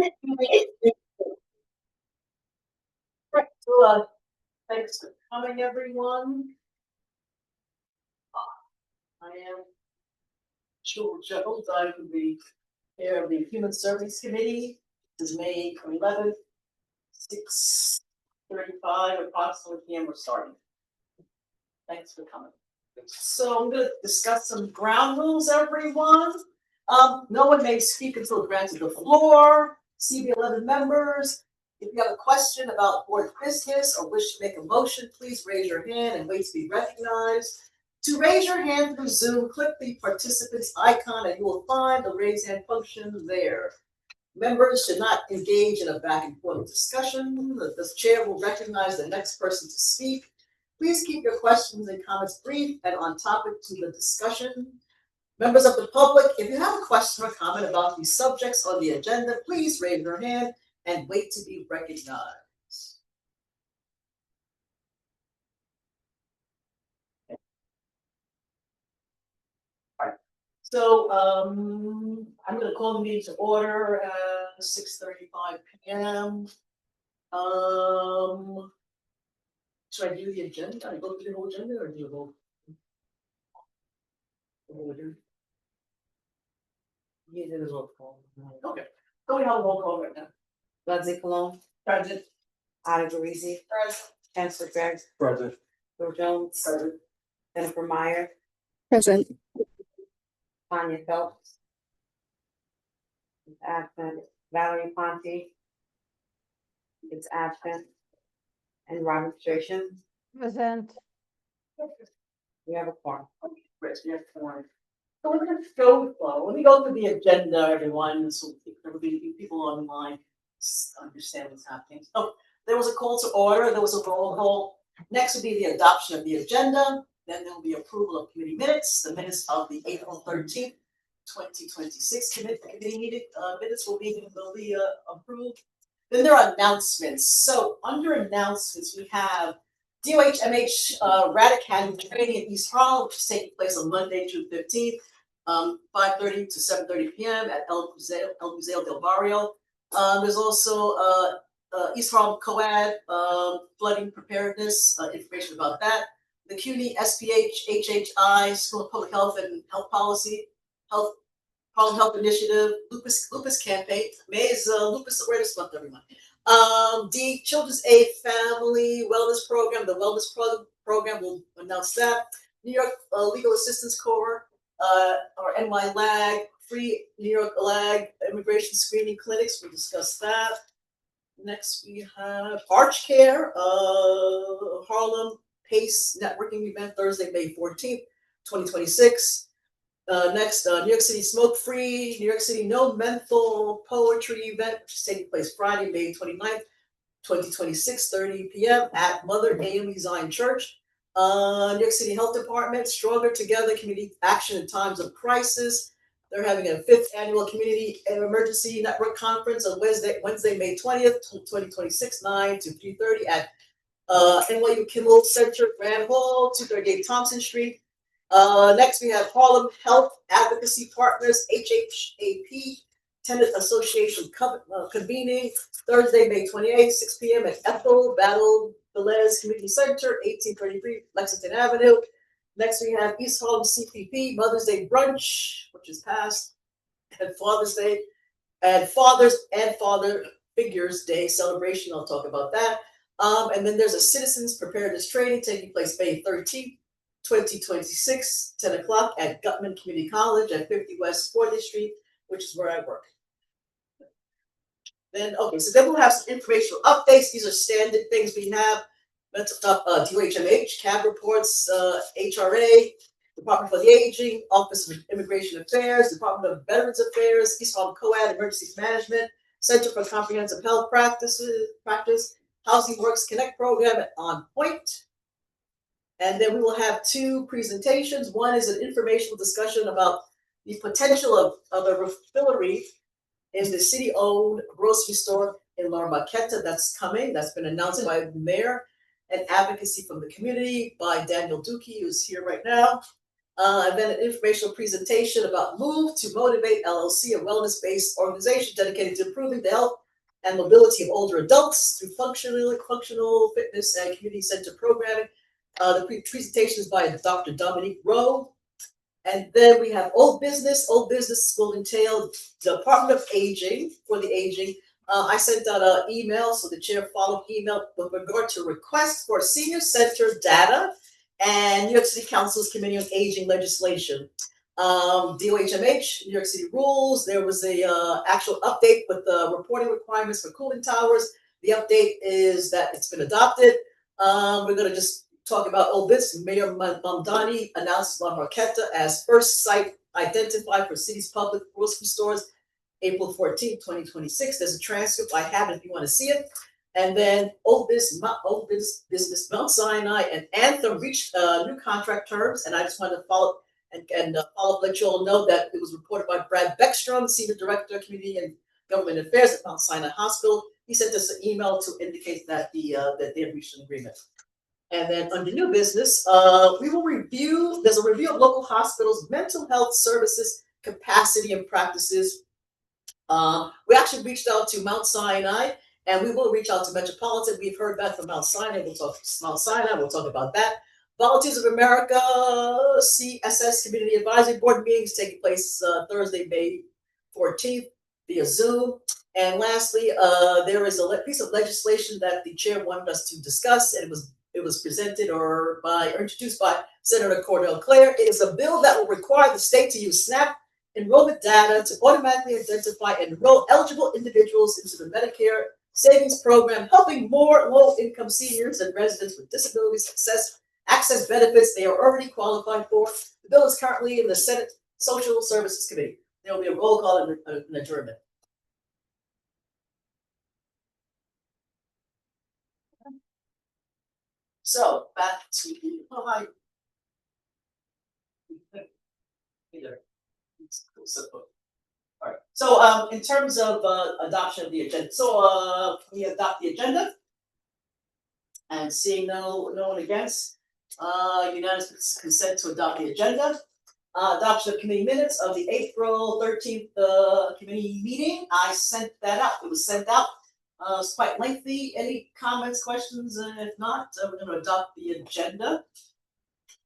Right, so, thanks for coming, everyone. I am George Jones. I will be chair of the Human Services Committee. This is May 11th, 6:35, approximately PM. We're starting. Thanks for coming. So I'm going to discuss some ground rules, everyone. No one may speak until granted the floor. CB11 members, if you have a question about board business or wish to make a motion, please raise your hand and wait to be recognized. To raise your hand through Zoom, click the participants icon and you will find the raise hand function there. Members should not engage in a back and forth discussion. The chair will recognize the next person to speak. Please keep your questions and comments brief and on topic to the discussion. Members of the public, if you have a question or comment about these subjects on the agenda, please raise your hand and wait to be recognized. All right. So I'm going to call the meeting to order at 6:35 p.m. Should I do the agenda? I go through the whole agenda or do the whole agenda? Yeah, there is a roll call. Okay. So we have a roll call right now. Leslie Colon, Present. Ada Parisi, Present. Chancellor Griggs, Present. George Jones, Present. Jennifer Meyer, Present. Tanya Phelps, is absent, Valerie Ponte is absent, and Robert Patricia. Present. We have a quorum. Great, we have four. So we're gonna go with flow. Let me go through the agenda, everyone, so there will be people online understand what's happening. So there was a call to order, there was a roll call. Next will be the adoption of the agenda. Then there will be approval of committee minutes, the minutes of the April 13th, 2026 committee meeting minutes will be approved. Then there are announcements. So under announcements, we have DOHMH Radican training in East Harlem, which is taking place on Monday, June 15th, 5:30 to 7:30 p.m. at El Museo del Barrio. There's also East Harlem COAD flooding preparedness information about that. The CUNY SPH HHI School of Public Health and Health Policy Harlem Health Initiative lupus campaign. May is lupus awareness month, everyone. The Children's Aid Family Wellness Program, the Wellness Program will announce that. New York Legal Assistance Corps, or NY LAG, free New York LAG immigration screening clinics, we'll discuss that. Next we have Arch Care, Harlem PACE networking event, Thursday, May 14th, 2026. Next, New York City Smoke Free, New York City No Menthol Poetry event, which is taking place Friday, May 29th, 2026, 30 p.m. at Mother AME Zion Church. New York City Health Department, Stronger Together Community Action in Times of Crisis. They're having a 5th annual Community Emergency Network Conference on Wednesday, May 20th, 2026, 9 to 3:30 at NYU Kimmel Center, Grand Hall, 238 Thompson Street. Next, we have Harlem Health Advocacy Partners, HHAP, Tenant Association convening Thursday, May 28th, 6 p.m. at Ethel Battle Velez Community Center, 1833 Lexington Avenue. Next, we have East Harlem CPP Mother's Day Brunch, which is past, and Father's Day, and Father Figures Day celebration. I'll talk about that. And then there's a Citizens Preparedness Training taking place May 13th. 2026, 10 o'clock at Gutman Community College at 50 West 40th Street, which is where I work. Then we'll have some informational updates. These are standard things we have. Mental stuff, DOHMH, CAB reports, HRA, Department for the Aging, Office of Immigration Affairs, Department of Veterans Affairs, East Harlem COAD, Emergency Management, Center for Comprehensive Health Practice, Housing Works Connect program On Point. And then we will have 2 presentations. One is an informational discussion about the potential of a refillery in the city-owned grocery store in La Marqueta. That's coming. That's been announced by the mayor, and advocacy from the community by Daniel Dukey, who's here right now. And then an informational presentation about Move to Motivate LLC, a wellness-based organization dedicated to improving the health and mobility of older adults through functional fitness and community center programming. The presentation is by Dr. Dominique Rowe. And then we have old business. Old business will entail the Department of Aging for the aging. I sent out an email, so the chair followed email with regard to requests for senior center data and New York City Council's Committee on Aging legislation. DOHMH, New York City rules. There was a actual update with the reporting requirements for cooling towers. The update is that it's been adopted. We're going to just talk about old business. Mayor Mamdani announces La Marqueta as first site identified for city's public grocery stores, April 14th, 2026. There's a transcript. I have it if you want to see it. And then old business Mount Sinai and Anthem reached new contract terms. And I just wanted to follow up, let you all know that it was reported by Brad Beckstrom, Senior Director of Community and Government Affairs at Mount Sinai Hospital. He sent us an email to indicate that that they have reached an agreement. And then under new business, there's a review of local hospitals' mental health services, capacity and practices. We actually reached out to Mount Sinai, and we will reach out to Metropolitan. We've heard back from Mount Sinai. We'll talk to Mount Sinai. We'll talk about that. Volunteers of America, CSS Community Advisory Board meetings taking place Thursday, May 14th via Zoom. And lastly, there is a piece of legislation that the chair wanted us to discuss, and it was presented or introduced by Senator Cordell Clare. It is a bill that will require the state to use SNAP enrollment data to automatically identify and enroll eligible individuals into the Medicare savings program, helping more low-income seniors and residents with disabilities access benefits they are already qualified for. The bill is currently in the Senate Social Services Committee. There will be a roll call and an adjournment. So back to the hi. All right. So in terms of adoption of the agenda, so we adopt the agenda, and seeing no one against, unanimous consent to adopt the agenda. Adoption of committee minutes of the April 13th committee meeting. I sent that out. It was sent out. It's quite lengthy. Any comments, questions? If not, we're going to adopt the agenda.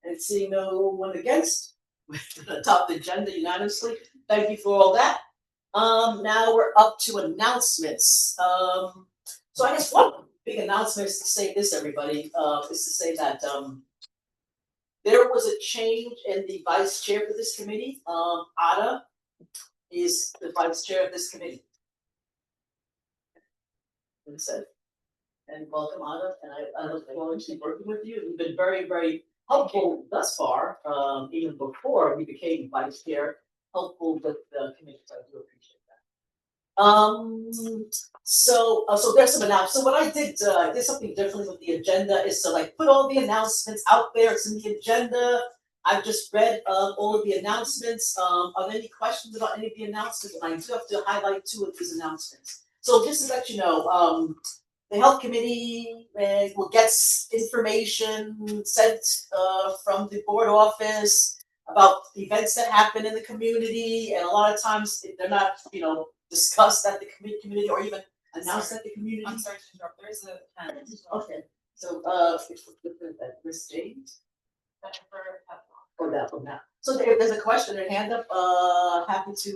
And seeing no one against, we're going to adopt the agenda unanimously. Thank you for all that. Now we're up to announcements. So I guess one big announcement is to say this, everybody, is to say that there was a change in the vice chair for this committee. Ada is the vice chair of this committee. And said, and welcome, Ada, and I look forward to working with you. You've been very, very helpful thus far, even before we became vice chair, helpful with the committee, so I do appreciate that. So there's some announcements. So what I did something differently with the agenda is to like put all the announcements out there. It's in the agenda. I've just read all of the announcements. Are there any questions about any of the announcements? And I do have to highlight 2 of these announcements. So just to let you know, the health committee will get information sent from the board office about events that happen in the community, and a lot of times they're not, discussed at the community or even announced at the community. I'm sorry to interrupt. There is a hand. Okay, so Miss James. For that one now. So there's a question, a hand up. Happy to.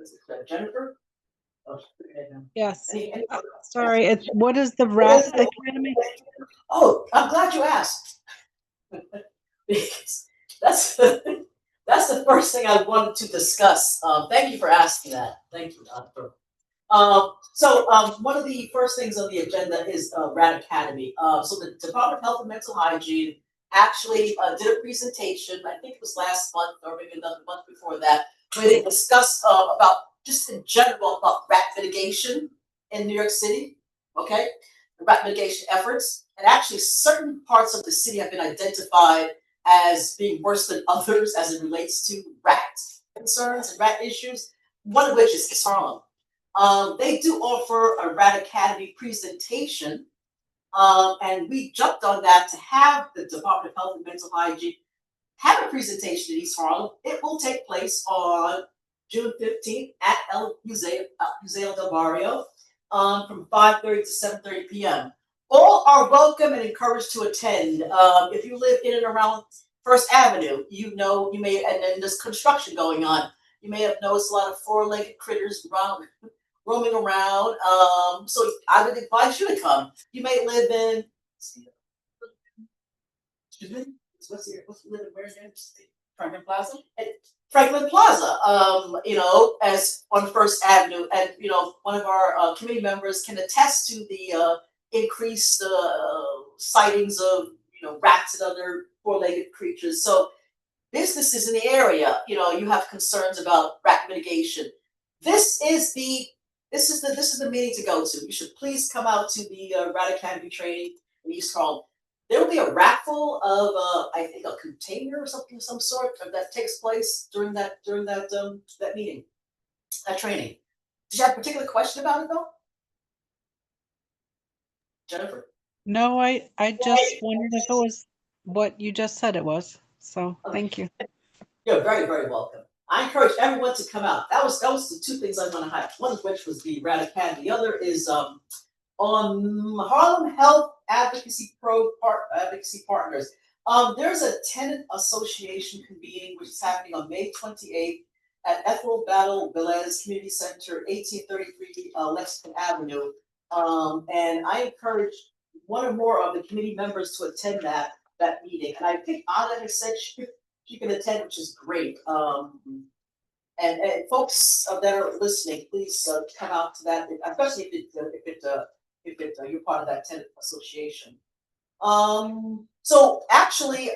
Is it Jennifer? Oh, Yes. any Sorry, what is the RAT Academy? Oh, I'm glad you asked. Because that's the first thing I wanted to discuss. Thank you for asking that. Thank you, Doctor. So one of the first things on the agenda is RAT Academy. So the Department of Health and Mental Hygiene actually did a presentation, I think it was last month or maybe another month before that, where they discussed about just in general about rat mitigation in New York City, okay? The rat mitigation efforts. And actually certain parts of the city have been identified as being worse than others as it relates to rat concerns and rat issues, one of which is Harlem. They do offer a Rat Academy presentation And we jumped on that to have the Department of Health and Mental Hygiene have a presentation in East Harlem. It will take place on June 15th at El Museo del Barrio, from 5:30 to 7:30 p.m. All are welcome and encouraged to attend. If you live in and around First Avenue, you may, and then there's construction going on. You may have noticed a lot of four-legged critters roaming around. So I would advise you to come. You may live in, excuse me, what's the live in where again? Franklin Plaza? Franklin Plaza, as on First Avenue, and one of our committee members can attest to the increased sightings of rats and other four-legged creatures. So businesses in the area, you have concerns about rat mitigation. This is the meeting to go to. You should please come out to the Rat Academy training in East Harlem. There will be a raffle of I think a container or something of some sort that takes place during that meeting, that training. Did you have a particular question about it though? Jennifer? No, I just wondered if it was what you just said it was. So Okay. thank you. You're very, very welcome. I encourage everyone to come out. That was the two things I want to highlight. One of which was the Rat Academy. The other is on Harlem Health Advocacy Partners. There's a tenant association convening which is happening on May 28th at Ethel Battle Velez Community Center, 1833 Lexington Avenue. And I encourage one or more of the committee members to attend that meeting. And I think Anna has said she can attend, which is great. And folks that are listening, please come out to that, especially if you're part of that tenant association. So actually,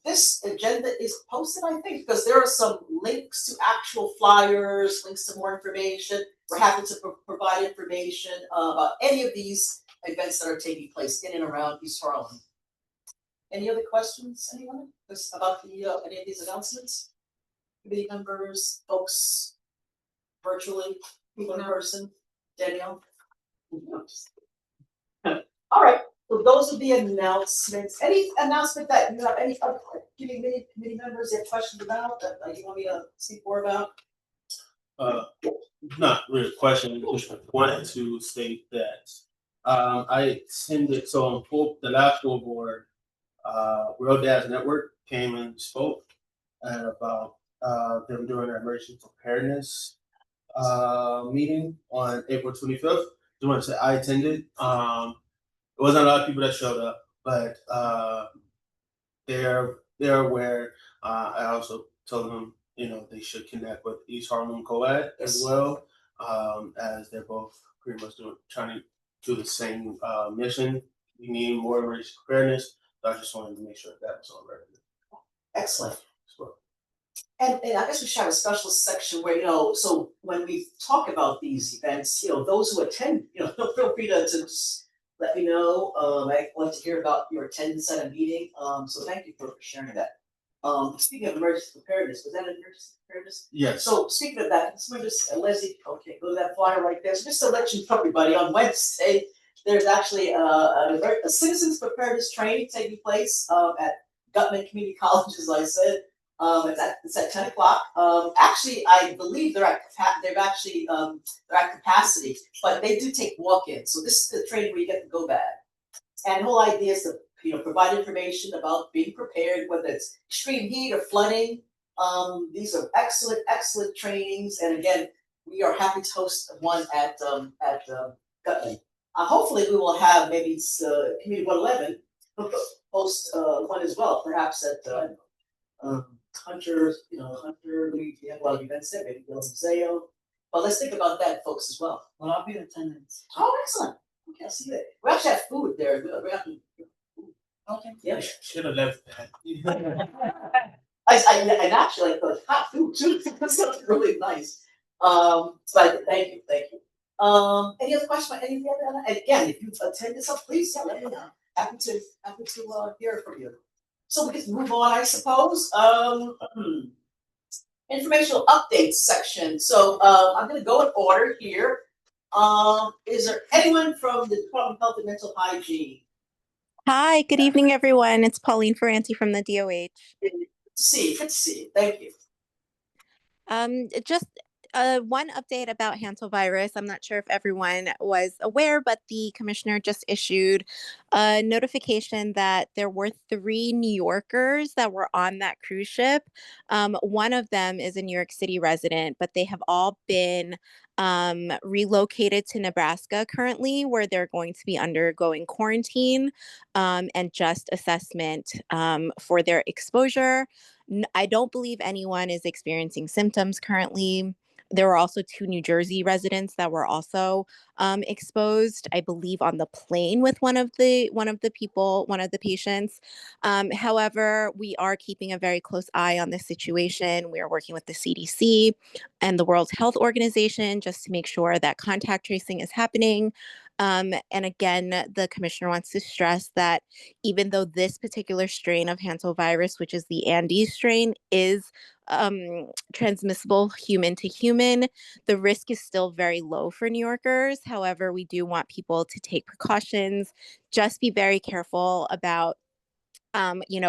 this agenda is posted, I think, because there are some links to actual flyers, links to more information. We're happy to provide information about any of these events that are taking place in and around East Harlem. Any other questions, anyone, about any of these announcements? Committee members, folks, virtually, people in person, Danielle? All right, so those are the announcements. Any announcement that you have, any other committee members have questions about that you want me to speak more about? Not really a question, just wanted to state that I attended, so on the last school board, Real Dads Network came and spoke at about them doing an emergency preparedness meeting on April 25th. Just want to say I attended. It wasn't a lot of people that showed up, but they're aware. I also told them, they should connect with East Harlem Co-ed as well, as they're both pretty much trying to do the same mission. We need more emergency preparedness. So I just wanted to make sure that was on record. Excellent. And I guess we should have a special section where, so when we talk about these events, those who attend, feel free to just let me know. I'd love to hear about your attendance at a meeting. So thank you for sharing that. Speaking of emergency preparedness, was that emergency preparedness? Yes. So speaking of that, someone just, Leslie, okay, go to that flyer right there. So just to let you know, everybody, on Wednesday, there's actually a citizens preparedness training taking place at Gutman Community College, as I said. It's at 10 o'clock. Actually, I believe they're at capacity, but they do take walk-ins. So this is the training where you get to go back. And the whole idea is to provide information about being prepared, whether it's extreme heat or flooding. These are excellent trainings. And again, we are happy to host one at Gutman. Hopefully, we will have maybe Community 111 host one as well, perhaps at Hunter, we have a lot of events there, maybe the Museo. But let's think about that, folks, as well. Well, I'll be in attendance. Oh, excellent. Okay, I'll see you there. We actually have food there. We have Okay. yeah. Should have left that. And actually, like hot food too. That's really nice. But thank you. Any other questions about anything other than that? And again, if you've attended some, please let me know. Happy to hear from you. So we can move on, I suppose. Informational updates section. So I'm going to go in order here. Is there anyone from the Department of Health and Mental Hygiene Hi, good evening, everyone. It's Pauline Ferranti from the DOH. Good to see you. Thank you. Just one update about hantavirus. I'm not sure if everyone was aware, but the commissioner just issued a notification that there were 3 New Yorkers that were on that cruise ship. One of them is a New York City resident, but they have all been relocated to Nebraska currently, where they're going to be undergoing quarantine and just assessment for their exposure. I don't believe anyone is experiencing symptoms currently. There were also 2 New Jersey residents that were also exposed, I believe, on the plane with one of the patients. However, we are keeping a very close eye on this situation. We are working with the CDC and the World Health Organization just to make sure that contact tracing is happening. And again, the commissioner wants to stress that even though this particular strain of hantavirus, which is the Andes strain, is transmissible human to human, the risk is still very low for New Yorkers. However, we do want people to take precautions, just be very careful about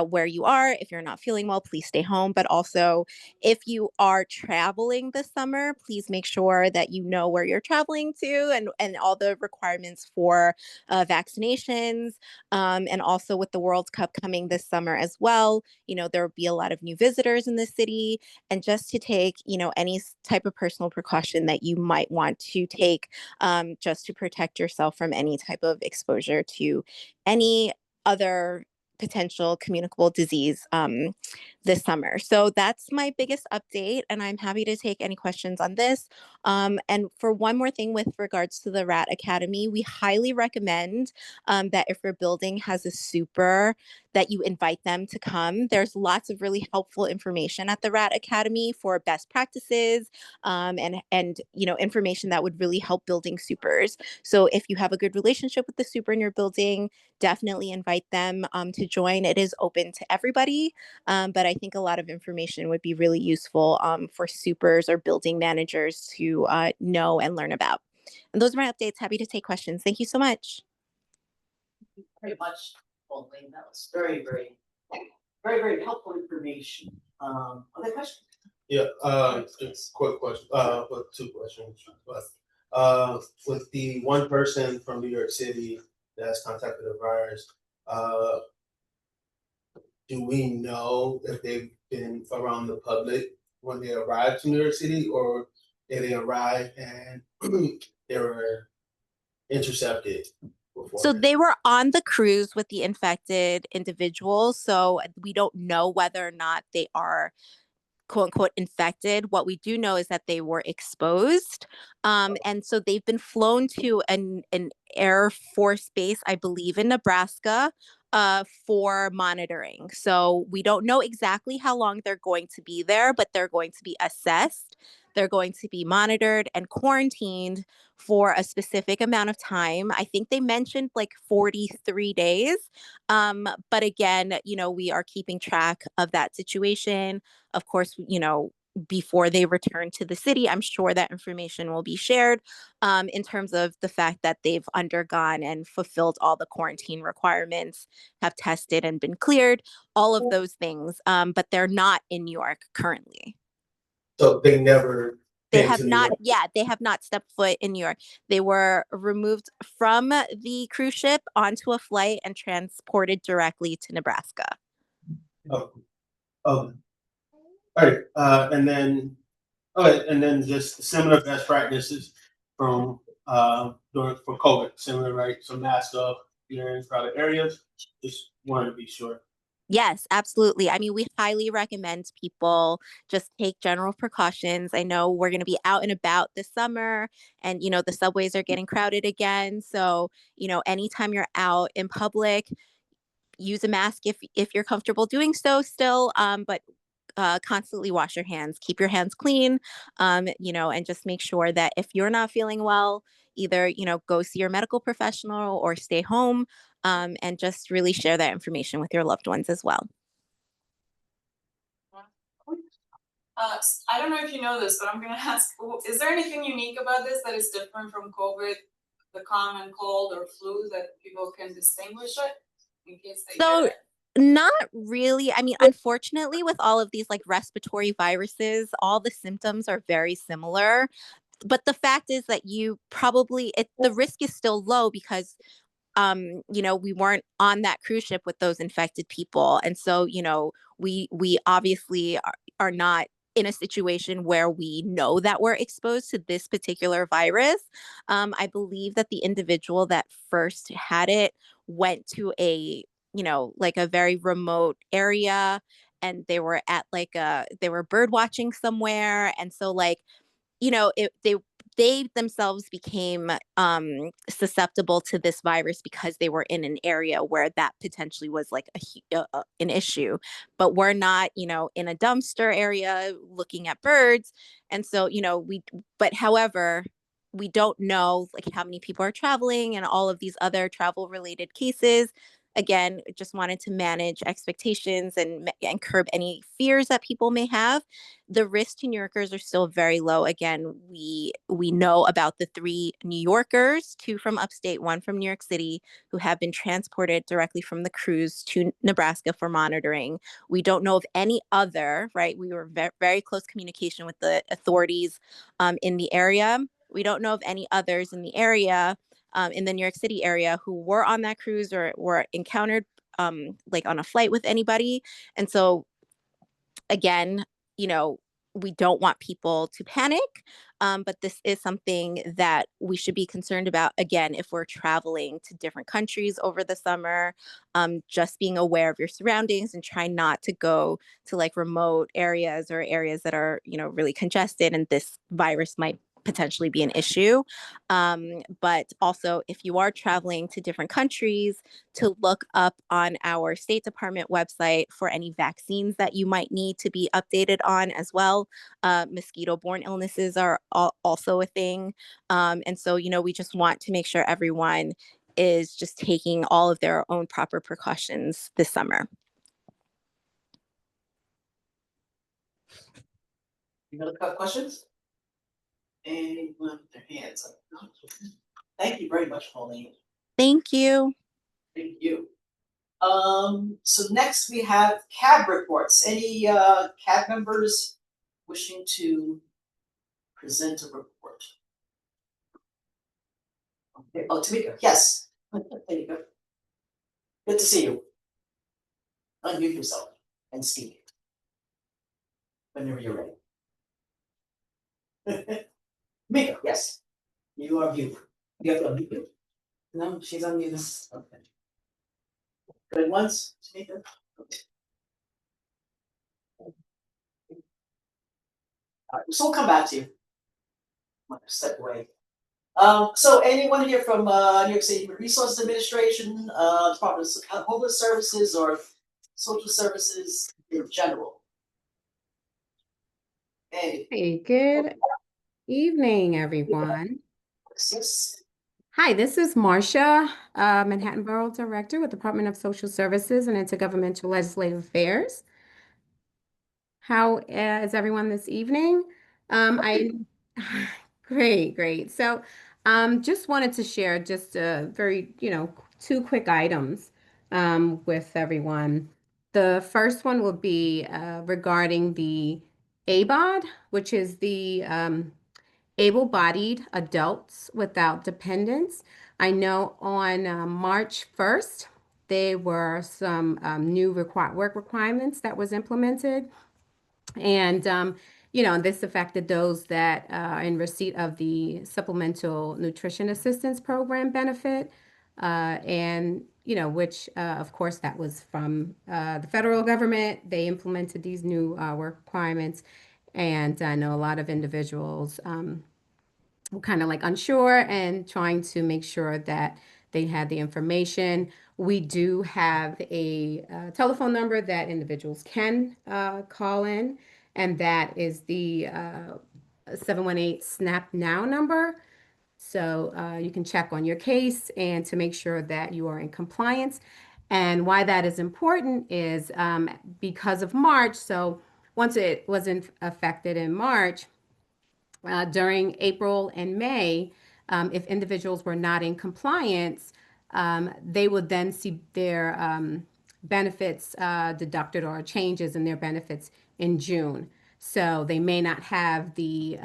where you are. If you're not feeling well, please stay home. But also, if you are traveling this summer, please make sure that you know where you're traveling to and all the requirements for vaccinations. And also with the World Cup coming this summer as well, there will be a lot of new visitors in the city. And just to take, any type of personal precaution that you might want to take just to protect yourself from any type of exposure to any other potential communicable disease this summer. So that's my biggest update, and I'm happy to take any questions on this. And for one more thing with regards to the Rat Academy, we highly recommend that if your building has a super, that you invite them to come. There's lots of really helpful information at the Rat Academy for best practices and information that would really help building supers. So if you have a good relationship with the super in your building, definitely invite them to join. It is open to everybody, but I think a lot of information would be really useful for supers or building managers to know and learn about. And those are my updates. Happy to take questions. Thank you so much. Very much, Pauline. That was very, very, very, very helpful information. Other questions? Yeah, just quick question, well, 2 questions, but, with the one person from New York City that has contacted the virus, do we know if they've been around the public when they arrived to New York City, or did they arrive and they were intercepted before? So they were on the cruise with the infected individuals. So we don't know whether or not they are quote unquote infected. What we do know is that they were exposed. And so they've been flown to an Air Force base, I believe, in Nebraska for monitoring. So we don't know exactly how long they're going to be there, but they're going to be assessed. They're going to be monitored and quarantined for a specific amount of time. I think they mentioned like 43 days. But again, we are keeping track of that situation. Of course, before they return to the city, I'm sure that information will be shared in terms of the fact that they've undergone and fulfilled all the quarantine requirements, have tested and been cleared, all of those things. But they're not in New York currently. So they never They came have to New not, York? yeah, they have not stepped foot in New York. They were removed from the cruise ship onto a flight and transported directly to Nebraska. Oh, oh, all right, and then just similar best practices from for COVID, similar, right? So mask up, you're in crowded areas. Just wanted to be sure. Yes, absolutely. I mean, we highly recommend people just take general precautions. I know we're going to be out and about this summer and, the subways are getting crowded again. So, anytime you're out in public, use a mask if you're comfortable doing so still. But constantly wash your hands, keep your hands clean, and just make sure that if you're not feeling well, either, go see your medical professional or stay home, and just really share that information with your loved ones as well. I don't know if you know this, but I'm gonna ask, is there anything unique about this that is different from COVID, the common cold or flu, that people can distinguish it? in case they So get it? not really. I mean, unfortunately, with all of these like respiratory viruses, all the symptoms are very similar. But the fact is that you probably the risk is still low because we weren't on that cruise ship with those infected people. And so, we obviously are not in a situation where we know that we're exposed to this particular virus. I believe that the individual that first had it went to like a very remote area, and they were at they were bird watching somewhere. And so they themselves became susceptible to this virus because they were in an area where that potentially was like an issue. But we're not, in a dumpster area looking at birds. And so, but however, we don't know like how many people are traveling and all of these other travel related cases. Again, just wanted to manage expectations and curb any fears that people may have. The risk to New Yorkers are still very low. Again, we know about the 3 New Yorkers, 2 from upstate, 1 from New York City, who have been transported directly from the cruise to Nebraska for monitoring. We don't know of any other, right? We were very close communication with the authorities in the area. We don't know of any others in the area, in the New York City area, who were on that cruise or were encountered like on a flight with anybody. And so again, you know, we don't want people to panic, but this is something that we should be concerned about. Again, if we're traveling to different countries over the summer, just being aware of your surroundings and try not to go to like remote areas or areas that are, really congested, and this virus might potentially be an issue. But also, if you are traveling to different countries, to look up on our State Department website for any vaccines that you might need to be updated on as well. Mosquito-borne illnesses are also a thing. And so, we just want to make sure everyone is just taking all of their own proper precautions this summer. Any other questions? Anyone with their hands up? No? Thank you very much, Pauline. Thank you. Thank you. So next we have CAB reports. Any CAB members wishing to present a report? Okay. Oh, Tamika, yes. There you go. Good to see you. Unmute yourself and speak whenever you're ready. Tamika, yes. You are mute. You have to unmute you. No, she's on mute. Okay. Good once, Tamika? Okay. All right, so we'll come back to you. I'm gonna step away. So anyone here from New York City Human Resources Administration, Department of Homeless Services, or Social Services in general? Hey, Hey, good evening, everyone. sis. Hi, this is Marcia, Manhattan Borough Director with Department of Social Services and Intergovernmental Legislative Affairs. How is everyone this evening? I great. So, just wanted to share just a very, 2 quick items with everyone. The first one will be regarding the ABOD, which is the able-bodied adults without dependents. I know on March 1st, there were some new work requirements that was implemented. And, this affected those that are in receipt of the Supplemental Nutrition Assistance Program benefit. Which, of course, that was from the federal government. They implemented these new work requirements. And I know a lot of individuals were kind of like unsure and trying to make sure that they had the information. We do have a telephone number that individuals can call in, and that is the 718 SNAP Now number. So you can check on your case and to make sure that you are in compliance. And why that is important is because of March. So once it was affected in March, during April and May, if individuals were not in compliance, they would then see their benefits deducted or changes in their benefits in June. So they may not have the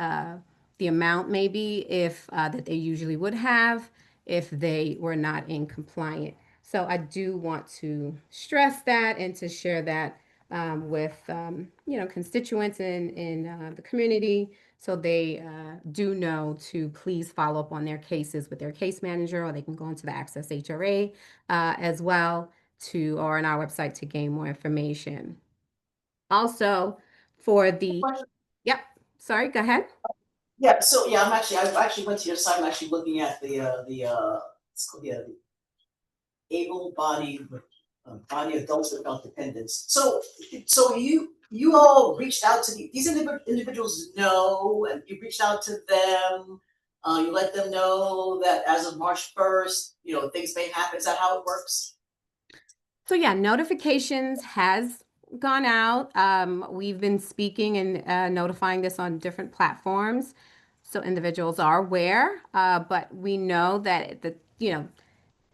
amount maybe if that they usually would have if they were not in compliant. So I do want to stress that and to share that with constituents in the community, so they do know to please follow up on their cases with their case manager, or they can go into the Access HRA as well or on our website to gain more information. Also, for the Question. yep, sorry, go ahead. Yeah, so yeah, I actually went to your site. I'm actually looking at it's called, the able-bodied body adults without dependents. So you all reached out to these individuals know, and you reached out to them. You let them know that as of March 1st, things may happen. Is that how it works? So yeah, notifications has gone out. We've been speaking and notifying this on different platforms, so individuals are aware. But we know that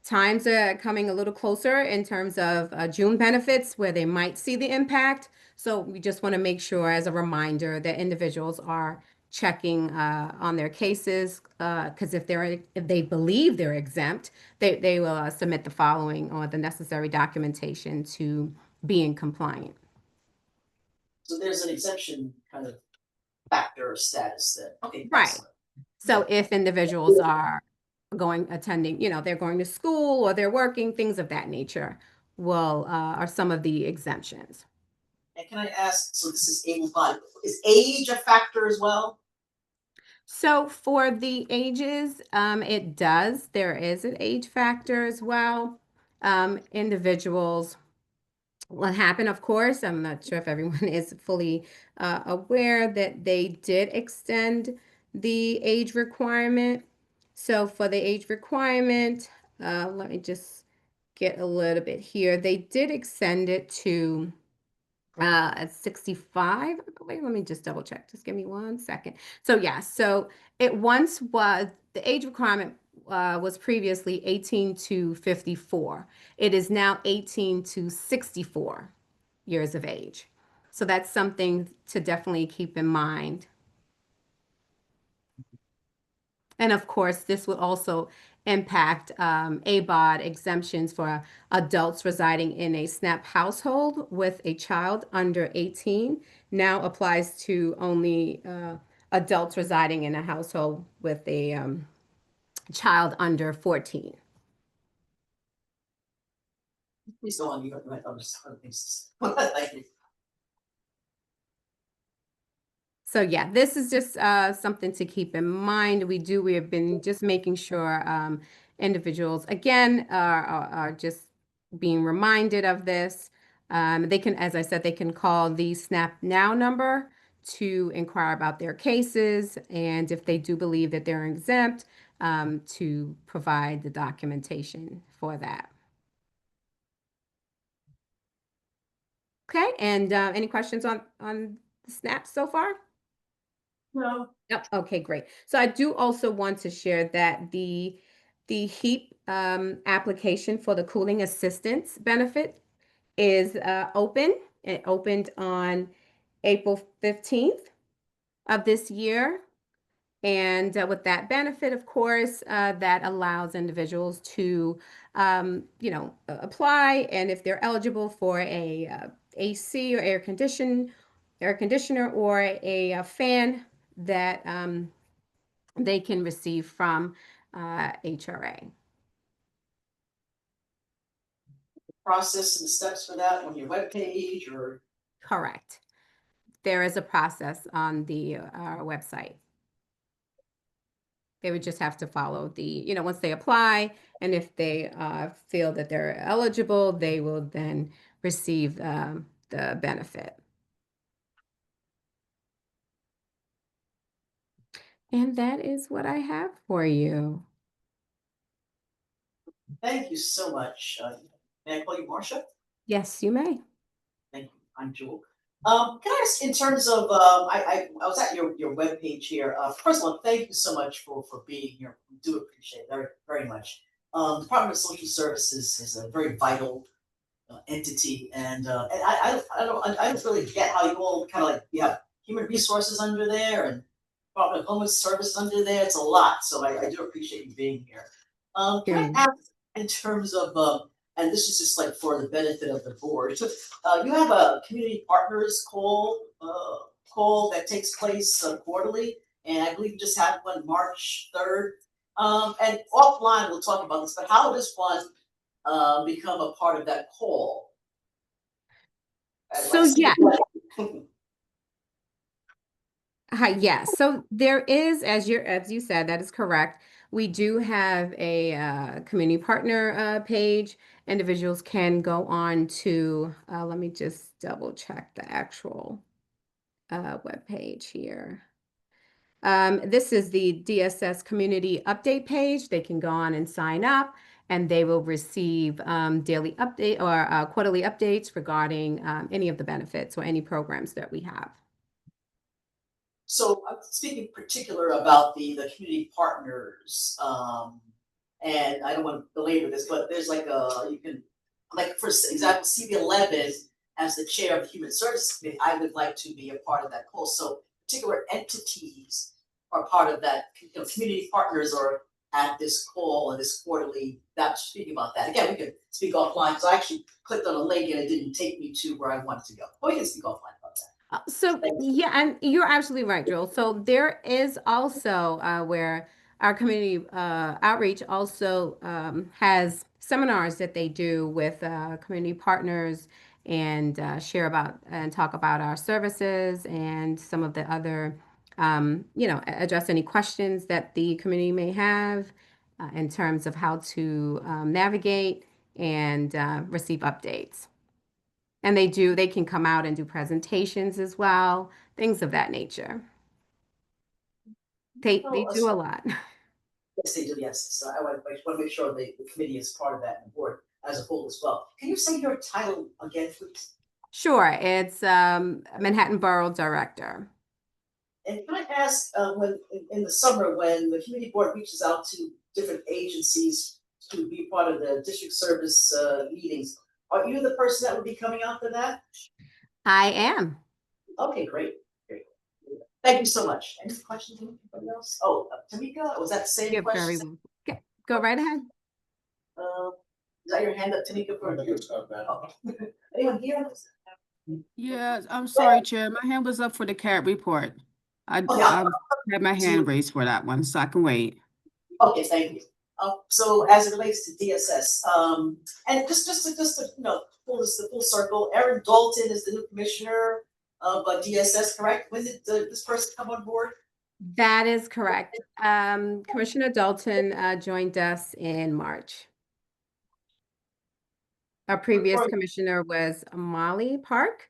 times are coming a little closer in terms of June benefits where they might see the impact. So we just want to make sure, as a reminder, that individuals are checking on their cases, because if they believe they're exempt, they will submit the following or the necessary documentation to be in compliant. So there's an exemption kind of factor or status that, okay, Right. excellent. So if individuals are attending, they're going to school or they're working, things of that nature are some of the exemptions. And can I ask, so this is able-bodied, is age a factor as well? So for the ages, it does. There is an age factor as well. Individuals, what happened, of course, I'm not sure if everyone is fully aware that they did extend the age requirement. So for the age requirement, let me just get a little bit here. They did extend it to at 65, I believe. Let me just double check. Just give me 1 second. So yeah, so it once was, the age requirement was previously 18 to 54. It is now 18 to 64 years of age. So that's something to definitely keep in mind. And of course, this would also impact ABOD exemptions for adults residing in a SNAP household with a child under 18. Now applies to only adults residing in a household with a child under 14. Please go on, you might other things. Thank you. So yeah, this is just something to keep in mind. We have been just making sure individuals, again, are just being reminded of this. They can, as I said, they can call the SNAP Now number to inquire about their cases, and if they do believe that they're exempt, to provide the documentation for that. Okay, and any questions on the SNAP so far? No. Yep. Okay, great. So I do also want to share that the HEAP application for the cooling assistance benefit is open. It opened on April 15th of this year. And with that benefit, of course, that allows individuals to, apply. And if they're eligible for a AC or air conditioner or a fan, that they can receive from HRA. Process and steps for that on your webpage or? Correct. There is a process on the our website. They would just have to follow once they apply, and if they feel that they're eligible, they will then receive the benefit. And that is what I have for you. Thank you so much. May I call you Marcia? Yes, you may. Thank you. I'm Jewel. Can I ask in terms of I was at your webpage here. First of all, thank you so much for being here. We do appreciate it very, very much. Department of Social Services is a very vital entity, and I don't really get how you all kind of like, you have human resources under there and Department of Homeless Services under there. It's a lot, so I do appreciate you being here. Can I Sure. ask in terms of and this is just like for the benefit of the board. You have a community partners call that takes place quarterly, and I believe you just had one March 3rd. And offline we'll talk about this, but how does one become a part of that call? So yeah, hi, yes. So there is, as you said, that is correct. We do have a community partner page. Individuals can go on to, let me just double check the actual web page here. This is the DSS community update page. They can go on and sign up, and they will receive daily update or quarterly updates regarding any of the benefits or any programs that we have. So I'm speaking particular about the community partners, and I don't want to belabor this, but there's like you can, like for example, CB11 as the chair of the Human Services Committee, I would like to be a part of that call. So particular entities are part of that, community partners are at this call and this quarterly, that's speaking about that. Again, we can speak offline, because I actually clicked on a link and it didn't take me to where I wanted to go. But we can speak offline about that. So yeah, and you're absolutely right, Joel. So there is also where our community outreach also has seminars that they do with community partners and share about and talk about our services and some of the other, address any questions that the community may have in terms of how to navigate and receive updates. And they can come out and do presentations as well, things of that nature. They do a lot. Yes, they do, yes. So I want to make sure the committee is part of that and the board as a whole as well. Can you say your title again, please? Sure, it's Manhattan Borough Director. And can I ask, when in the summer, when the community board reaches out to different agencies to be part of the district service meetings, are you the person that would be coming out for that? I am. Okay, great, great. Thank you so much. Any questions from anybody else? Oh, Tamika, was that the same You're very question? welcome. Go right ahead. Is that your hand up, Tamika? For you? Okay. Anyone here? Yeah, I'm sorry, Chair. My hand was up for the CAT report. I had my hand raised for that one, so I can wait. Okay, thank you. So as it relates to DSS, and just to pull the full circle, Erin Dalton is the new commissioner of DSS, correct? When did this person come on board? That is correct. Commissioner Dalton joined us in March. Our previous commissioner was Molly Park.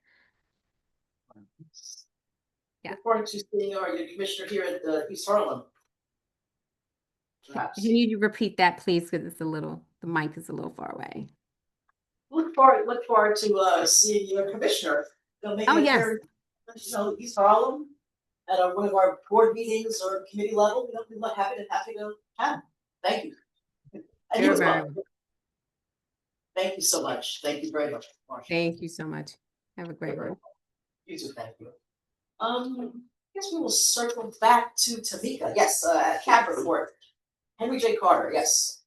Yeah. According to seeing our commissioner here at East Harlem. Can you repeat that, please? Because it's the mic is a little far away. Look forward to seeing your commissioner. They'll make it here, East Harlem at one of our board meetings or committee level. We're happy to have. Thank you. And you as well. Thank you so much. Thank you very much, Marsha. Thank you so much. Have a great one. You too, thank you. I guess we will circle back to Tamika. Yes, CAB report. Henry J. Carter, yes.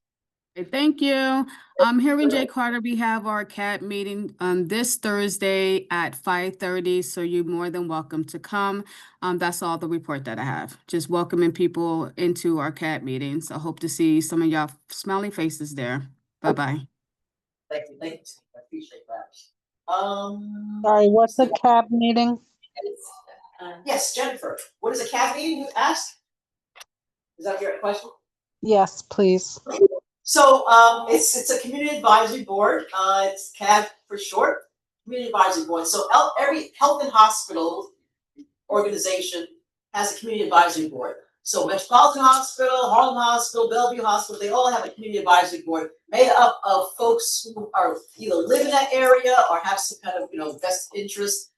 Thank you. Here in J. Carter, we have our CAT meeting on this Thursday at 5:30, so you're more than welcome to come. That's all the report that I have. Just welcoming people into our CAT meetings. I hope to see some of y'all smiling faces there. Bye-bye. Thank you, I appreciate that. Sorry, what's a CAB meeting? Yes, Jennifer, what is a CAB meeting, you asked? Is that your question? Yes, please. So it's a community advisory board. It's CAB for short, community advisory board. So every health and hospital organization has a community advisory board. So Metropolitan Hospital, Harlem Hospital, Bellevue Hospital, they all have a community advisory board made up of folks who are either live in that area or have some kind of vested interest.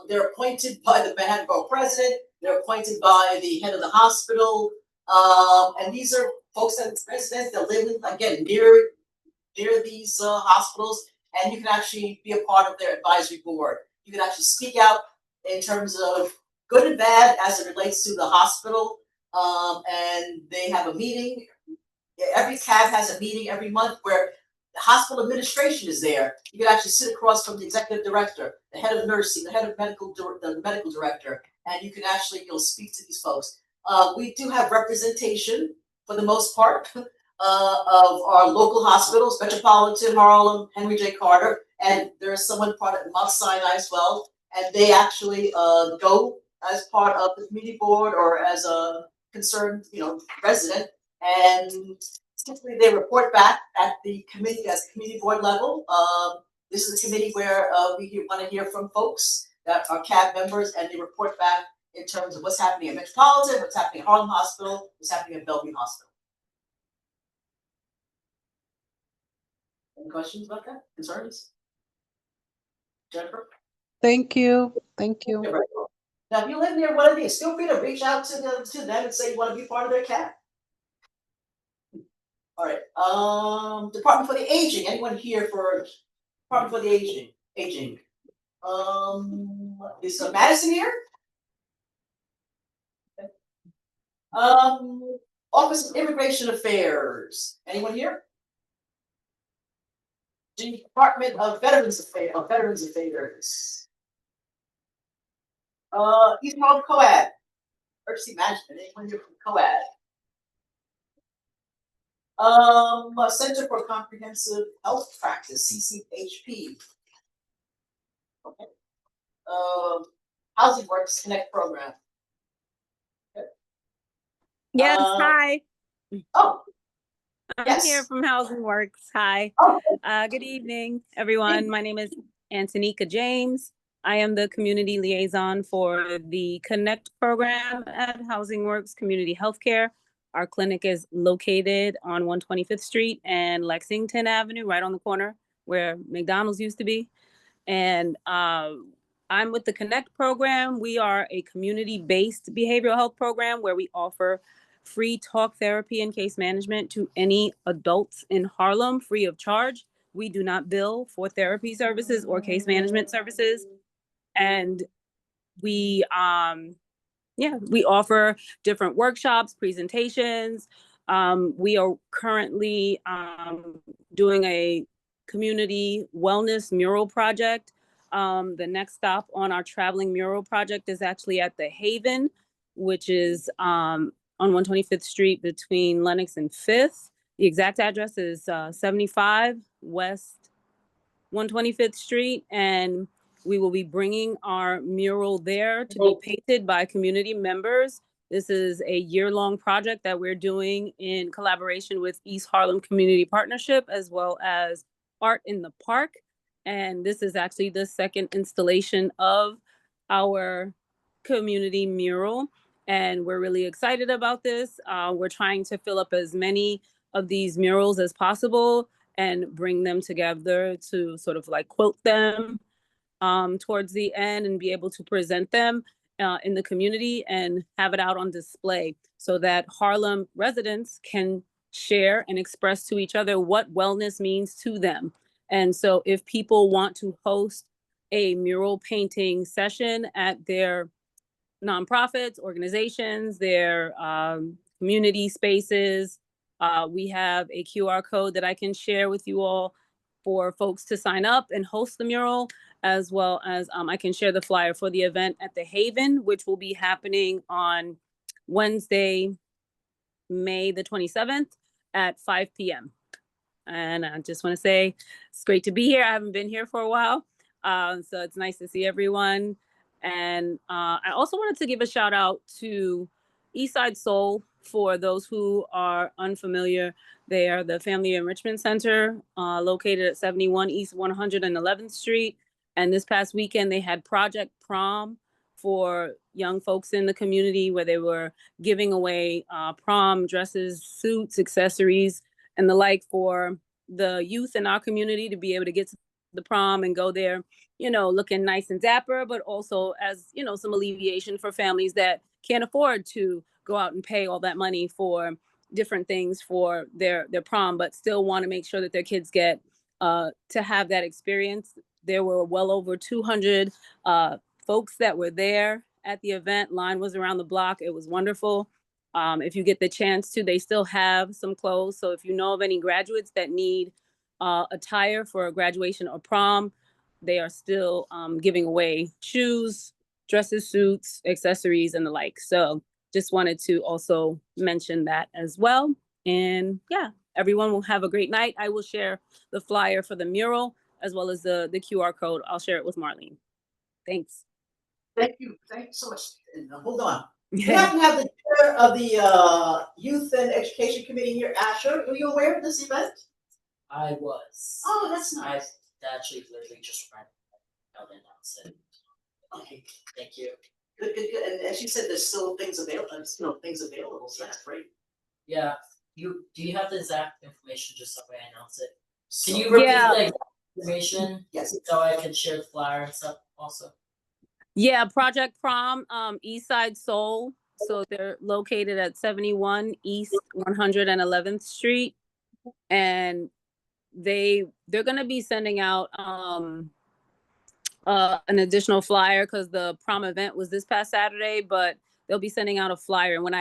They're appointed by the Manhattan Borough President. They're appointed by the head of the hospital. And these are folks that residents that live in, again, near these hospitals, and you can actually be a part of their advisory board. You can actually speak out in terms of good and bad as it relates to the hospital. And they have a meeting. Every CAB has a meeting every month where the hospital administration is there. You can actually sit across from the executive director, the head of nursing, the head of the medical director, and you can actually speak to these folks. We do have representation for the most part of our local hospitals, Metropolitan, Harlem, Henry J. Carter, and there's someone part of Mount Sinai as well, and they actually go as part of the community board or as a concerned, resident, and typically they report back at the committee, as committee board level. This is a committee where we want to hear from folks that are CAB members, and they report back in terms of what's happening at Metropolitan, what's happening at Harlem Hospital, what's happening at Bellevue Hospital. Any questions about that? Concerns? Jennifer? Thank you. Thank you. Now, if you live near one of these, feel free to reach out to them and say you want to be part of their CAB. All right. Department for the Aging. Anyone here for Department for the Aging? Is Madison here? Okay. Office of Immigration Affairs. Anyone here? Department of Veterans Affairs. East Harlem COAD. Emergency Management. Anyone here from COAD? Center for Comprehensive Health Practice, CCHP. Okay. Housing Works Connect program. Okay. Yes, hi. Oh. I'm Yes. here from Housing Works. Hi. Oh. Good evening, everyone. My name is Antonika James. I am the community liaison for the Connect program at Housing Works Community Healthcare. Our clinic is located on 125th Street and Lexington Avenue, right on the corner where McDonald's used to be. And I'm with the Connect program. We are a community-based behavioral health program where we offer free talk therapy and case management to any adults in Harlem, free of charge. We do not bill for therapy services or case management services. And we offer different workshops, presentations. We are currently doing a community wellness mural project. The next stop on our traveling mural project is actually at the Haven, which is on 125th Street between Lenox and 5th. The exact address is 75 West 125th Street, and we will be bringing our mural there to be painted by community members. This is a year-long project that we're doing in collaboration with East Harlem Community Partnership, as well as Art in the Park. And this is actually the second installation of our community mural. And we're really excited about this. We're trying to fill up as many of these murals as possible and bring them together to sort of like quilt them towards the end and be able to present them in the community and have it out on display so that Harlem residents can share and express to each other what wellness means to them. And so if people want to host a mural painting session at their nonprofits, organizations, their community spaces, we have a QR code that I can share with you all for folks to sign up and host the mural, as well as I can share the flyer for the event at the Haven, which will be happening on Wednesday, May the 27th at 5 p.m. And I just want to say it's great to be here. I haven't been here for a while, so it's nice to see everyone. And I also wanted to give a shout out to Eastside Soul. For those who are unfamiliar, they are the Family Enrichment Center located at 71 East 111th Street. And this past weekend, they had Project Prom for young folks in the community where they were giving away prom dresses, suits, accessories, and the like for the youth in our community to be able to get to the prom and go there, looking nice and dapper, but also as, some alleviation for families that can't afford to go out and pay all that money for different things for their prom, but still want to make sure that their kids get to have that experience. There were well over 200 folks that were there at the event. Line was around the block. It was wonderful. If you get the chance to, they still have some clothes. So if you know of any graduates that need attire for a graduation or prom, they are still giving away shoes, dresses, suits, accessories, and the like. So just wanted to also mention that as well. And yeah, everyone will have a great night. I will share the flyer for the mural as well as the QR code. I'll share it with Marlene. Thanks. Thank you so much. And, hold on. We happen to have the chair of the Youth and Education Committee here, Asher. Were you aware of this event? I was. Oh, that's nice. I actually literally just ran out and announced it. Okay, Thank you. good. And as you said, there's still things available, so that's great. Yeah. Do you have the exact information just so I announce it? Can So- you repeat Yeah. the exact information? Yes. So I can share the flyer and stuff also. Yeah, Project Prom, East Side Soul. So they're located at 71 East 111th Street. And they're gonna be sending out an additional flyer because the prom event was this past Saturday, but they'll be sending out a flyer. And when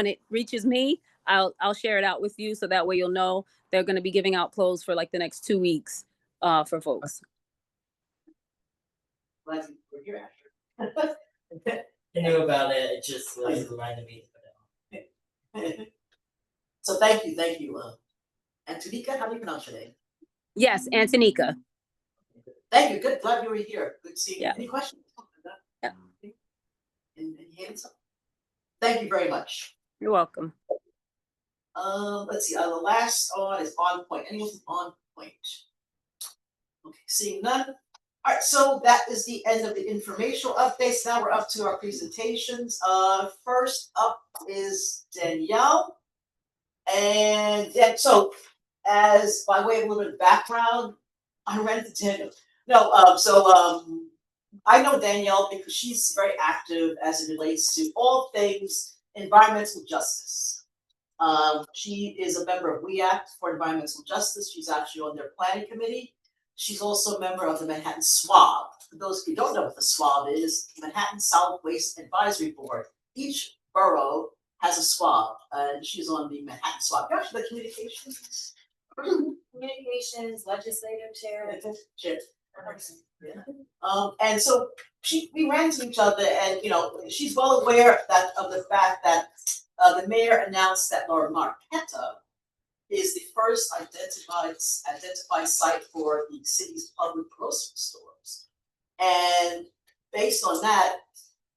it reaches me, I'll share it out with you so that way you'll know they're gonna be giving out clothes for like the next 2 weeks for folks. Glad you were here, Asher. I knew about it. It just reminded me to put it on. So thank you. And Tanika, how do you pronounce your name? Yes, Antonika. Thank you. Good. Glad you were here. Good seeing you. Yeah. Any questions? Yeah. Any hands up? Thank you very much. You're welcome. Let's see. The last on is On Point. Anyone from On Point? Okay, seeing none. All right, so that is the end of the informational updates. Now we're up to our presentations. First up is Danielle. And then, so as by way of a little bit of background, I ran into Danielle. No, I know Danielle because she's very active as it relates to all things environmental justice. She is a member of We Act for Environmental Justice. She's actually on their planning committee. She's also a member of the Manhattan SWAB. For those who don't know what the SWAB is, Manhattan Solid Waste Advisory Board. Each borough has a SWAB, and she's on the Manhattan SWAB. You're actually the communications. Communications, legislative chair. Chair. And so we ran into each other, and she's well aware of the fact that the mayor announced that Laura Marquetta is the first identified site for the city's public grocery stores. And based on that,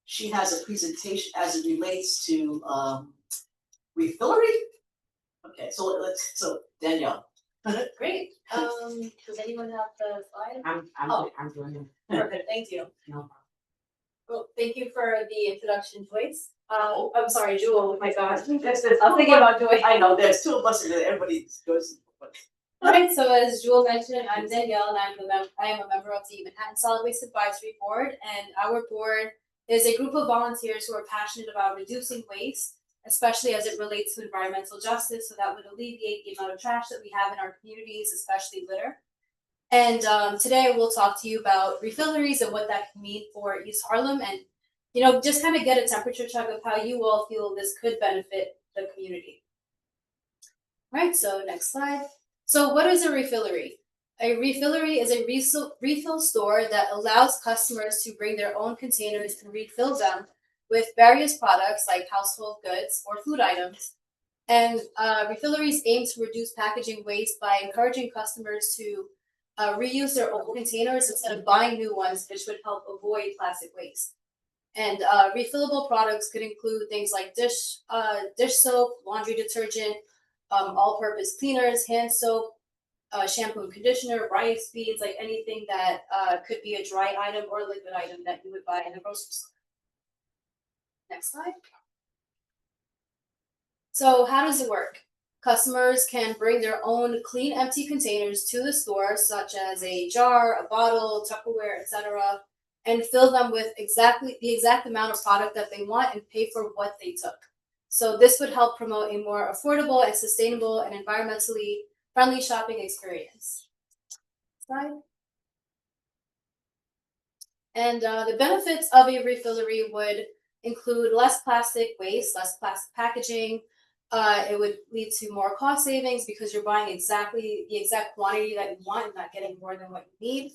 she has a presentation as it relates to refillery. Okay, so Danielle. Great. Does anyone have the slide? I'm doing it. Perfect, thank you. No problem. Well, thank you for the introduction, Joyce. I'm sorry, Jewel, oh my God. There's I'm thinking about Joyce. I know, there's two of us and everybody goes. Alright, so as Jewel mentioned, I'm Danielle and I am a member of the Manhattan Solid Waste Advisory Board, and our board is a group of volunteers who are passionate about reducing waste, especially as it relates to environmental justice, so that would alleviate the amount of trash that we have in our communities, especially litter. And today we'll talk to you about refilleries and what that can mean for East Harlem, and just kind of get a temperature check of how you all feel this could benefit the community. All right, so next slide. So what is a refillery? A refillery is a refill store that allows customers to bring their own containers and refill them with various products like household goods or food items. And refilleries aim to reduce packaging waste by encouraging customers to reuse their old containers instead of buying new ones, which would help avoid plastic waste. And refillable products could include things like dish soap, laundry detergent, all-purpose cleaners, hand soap, shampoo and conditioner, rice, beads, like anything that could be a dry item or a liquid item that you would buy in a grocery store. Next slide. So how does it work? Customers can bring their own clean, empty containers to the store, such as a jar, a bottle, Tupperware, etc. and fill them with exactly the exact amount of product that they want and pay for what they took. So this would help promote a more affordable and sustainable and environmentally friendly shopping experience. Slide. And the benefits of a refillery would include less plastic waste, less plastic packaging. It would lead to more cost savings because you're buying exactly the exact quantity that you want and not getting more than what you need.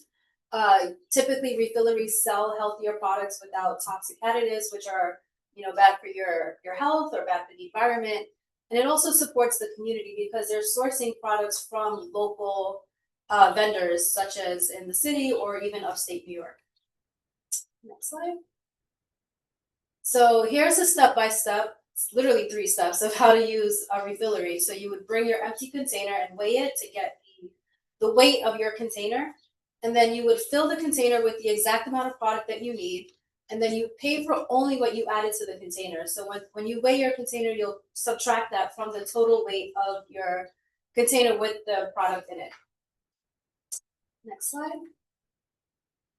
Typically, refilleries sell healthier products without toxic additives, which are bad for your health or bad for the environment. And it also supports the community because they're sourcing products from local vendors, such as in the city or even upstate New York. Next slide. So here's a step-by-step, literally 3 steps of how to use a refillery. So you would bring your empty container and weigh it to get the weight of your container. And then you would fill the container with the exact amount of product that you need. And then you pay for only what you added to the container. So when you weigh your container, you'll subtract that from the total weight of your container with the product in it. Next slide.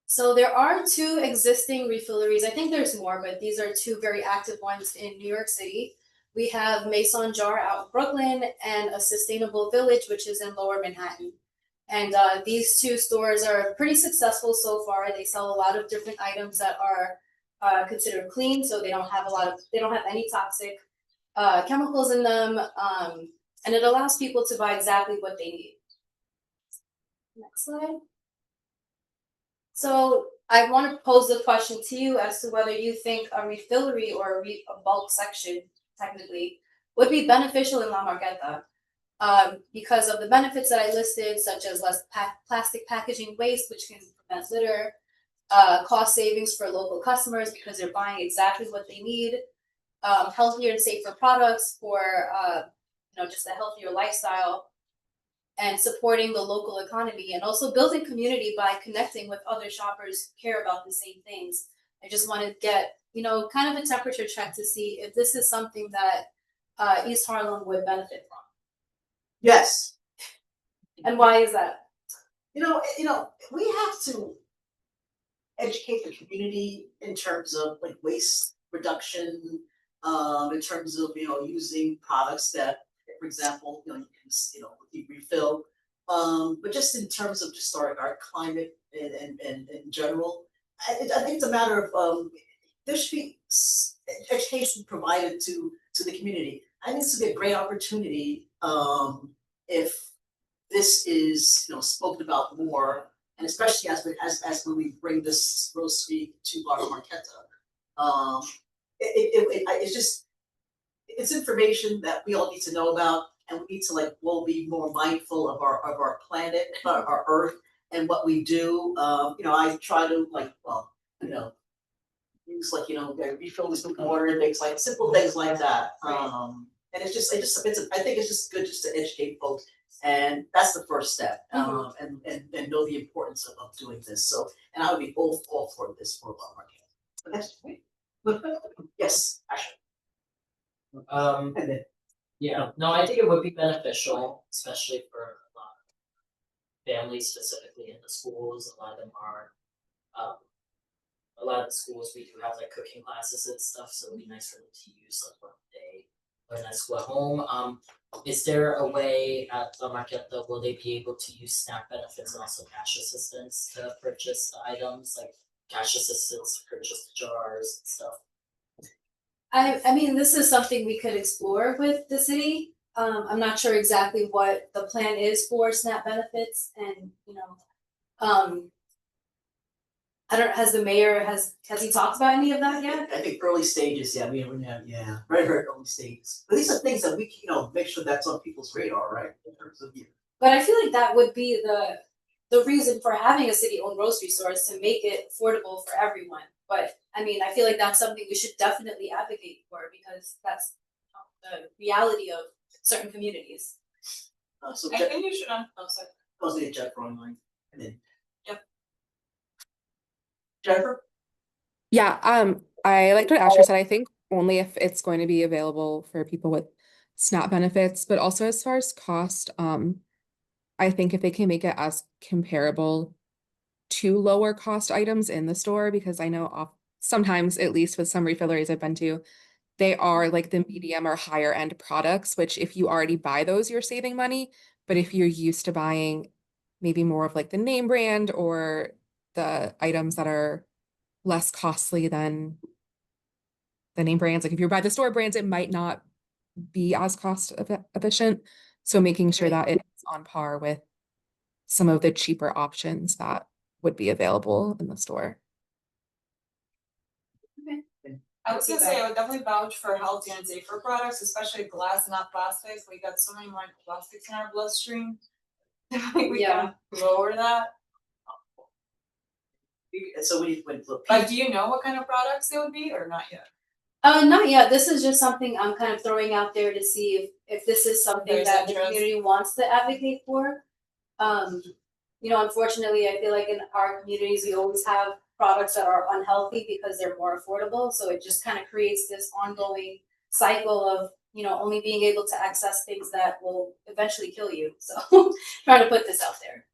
So there are 2 existing refilleries. I think there's more, but these are 2 very active ones in New York City. We have Maison Jar out in Brooklyn and a Sustainable Village, which is in Lower Manhattan. And these 2 stores are pretty successful so far. They sell a lot of different items that are considered clean, so they don't have any toxic chemicals in them, and it allows people to buy exactly what they need. Next slide. So I want to pose the question to you as to whether you think a refillery or a bulk section, technically, would be beneficial in La Marqueta. Because of the benefits that I listed, such as less plastic packaging waste, which can prevent litter, cost savings for local customers because they're buying exactly what they need, healthier and safer products for just a healthier lifestyle, and supporting the local economy, and also building community by connecting with other shoppers who care about the same things. I just want to get kind of a temperature check to see if this is something that East Harlem would benefit from. Yes. And why is that? We have to educate the community in terms of like waste reduction, in terms of using products that, for example, you refill, but just in terms of just our climate and in general, I think it's a matter of there should be education provided to the community. I think this would be a great opportunity if this is spoken about more, and especially as when we bring this grocery to La Marqueta. It's information that we all need to know about, and we need to we'll be more mindful of our planet, our earth, and what we do. I try to use refill this with water, things simple things like that. And I think it's just good just to educate folks, and that's the first step. And know the importance of doing this. So, and I would be all for this for La Marqueta. That's great. Yes, Ashley. And then, Yeah, no, I think it would be beneficial, especially for a lot of families, specifically in the schools. A lot of them are, a lot of the schools, we do have cooking classes and stuff, so it'd be nice for them to use one day when I school at home. Is there a way at La Marqueta, will they be able to use SNAP benefits and also cash assistance to purchase the items, like cash assistance to purchase the jars and stuff? I mean, this is something we could explore with the city. I'm not sure exactly what the plan is for SNAP benefits, and has the mayor has he talked about any of that yet? I think early stages, yeah, we have, very early stages. But these are things that we can, make sure that's on people's radar, right? In terms of But I feel like that would be the reason for having a city-owned grocery store, is to make it affordable for everyone. But I mean, I feel like that's something we should definitely advocate for, because that's the reality of certain communities. So I think you should, sorry. I'll say Jennifer online, and then Jennifer. Yeah, I liked what Asher said. I think only if it's going to be available for people with SNAP benefits, but also as far as cost, I think if they can make it as comparable two lower cost items in the store because I know sometimes, at least with some refilleries I've been to, they are like the medium or higher end products, which if you already buy those, you're saving money. But if you're used to buying maybe more of like the name brand or the items that are less costly than the name brands, like if you buy the store brands, it might not be as efficient. So making sure that it's on par with some of the cheaper options that would be available in the store. I was gonna say, I would definitely vouch for healthy and safer products, especially glass, not plastics. We got so many microplastics in our bloodstream. I think we can lower that. So we went look. But do you know what kind of products they would be or not yet? Not yet. This is just something I'm kind of throwing out there to see if this is something There's that the interest. community wants to advocate for. You know, unfortunately, I feel like in our communities, we always have products that are unhealthy because they're more affordable. So it just kind of creates this ongoing cycle of, you know, only being able to access things that will eventually kill you. So trying to put this out there.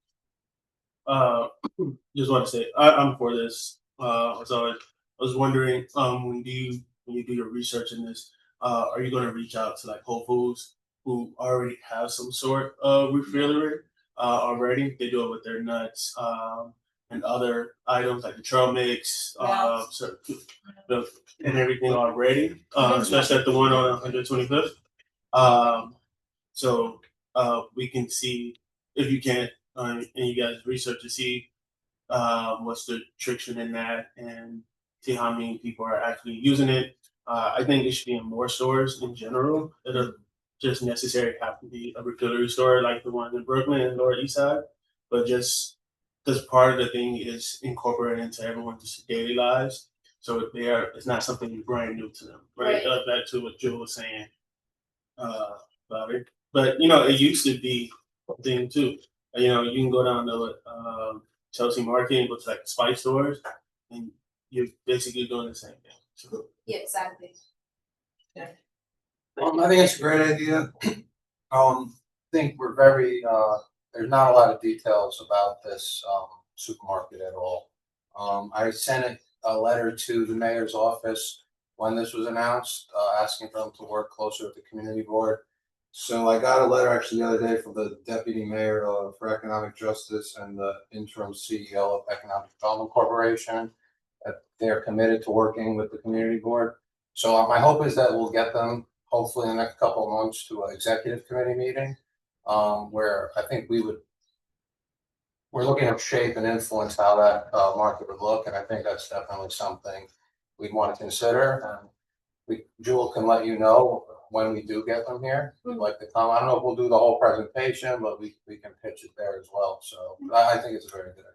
Just want to say I'm for this. So I was wondering, when you do your research in this, are you going to reach out to like Whole Foods who already have some sort of refrigerator already? They do it with their nuts and other items like the trail mix, and everything already. Especially at the one on 125th. So we can see if you can, and you guys research to see what's the traction in that and see how many people are actually using it. I think it should be in more stores in general that are just necessary have to be a refillery store like the one in Brooklyn and Lower East Side, but just because part of the thing is incorporated into everyone's daily lives. So it's not something brand new to them, right? Right. Back to what Joe was saying about it. But you know, it used to be a thing too. You know, you can go down to Chelsea Market and go to like the spice stores, and you're basically doing the same thing. So, Yeah, exactly. I think it's a great idea. I think we're very, there's not a lot of details about this supermarket at all. I sent a letter to the mayor's office when this was announced, asking for them to work closer with the community board. So I got a letter actually the other day from the deputy mayor for economic justice and the interim CEO of Economic Development Corporation, that they're committed to working with the community board. So my hope is that we'll get them hopefully in the next couple of months to an executive committee meeting, where I think we're looking at shape and influence how that market would look, and I think that's definitely something we'd want to consider. And Jewel can let you know when we do get them here. We'd like to come. I don't know if we'll do the whole presentation, but we can pitch it there as well. So I think it's a very good idea.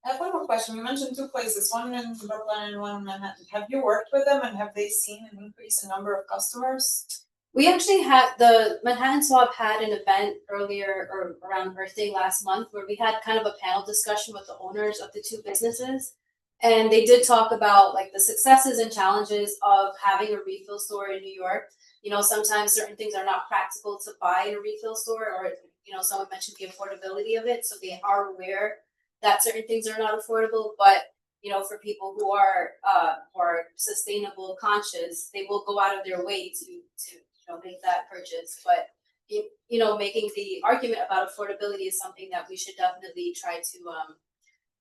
I have one more question. You mentioned two places, one in Brooklyn and one in Manhattan. Have you worked with them and have they seen an increase in number of customers? We actually had the Manhattan Swap had an event earlier or around Earth Day last month where we had kind of a panel discussion with the owners of the two businesses. And they did talk about like the successes and challenges of having a refill store in New York. You know, sometimes certain things are not practical to buy in a refill store, or, you know, someone mentioned the affordability of it. So they are aware that certain things are not affordable, but you know, for people who are more sustainable conscious, they will go out of their way to you know, make that purchase. But you know, making the argument about affordability is something that we should definitely try to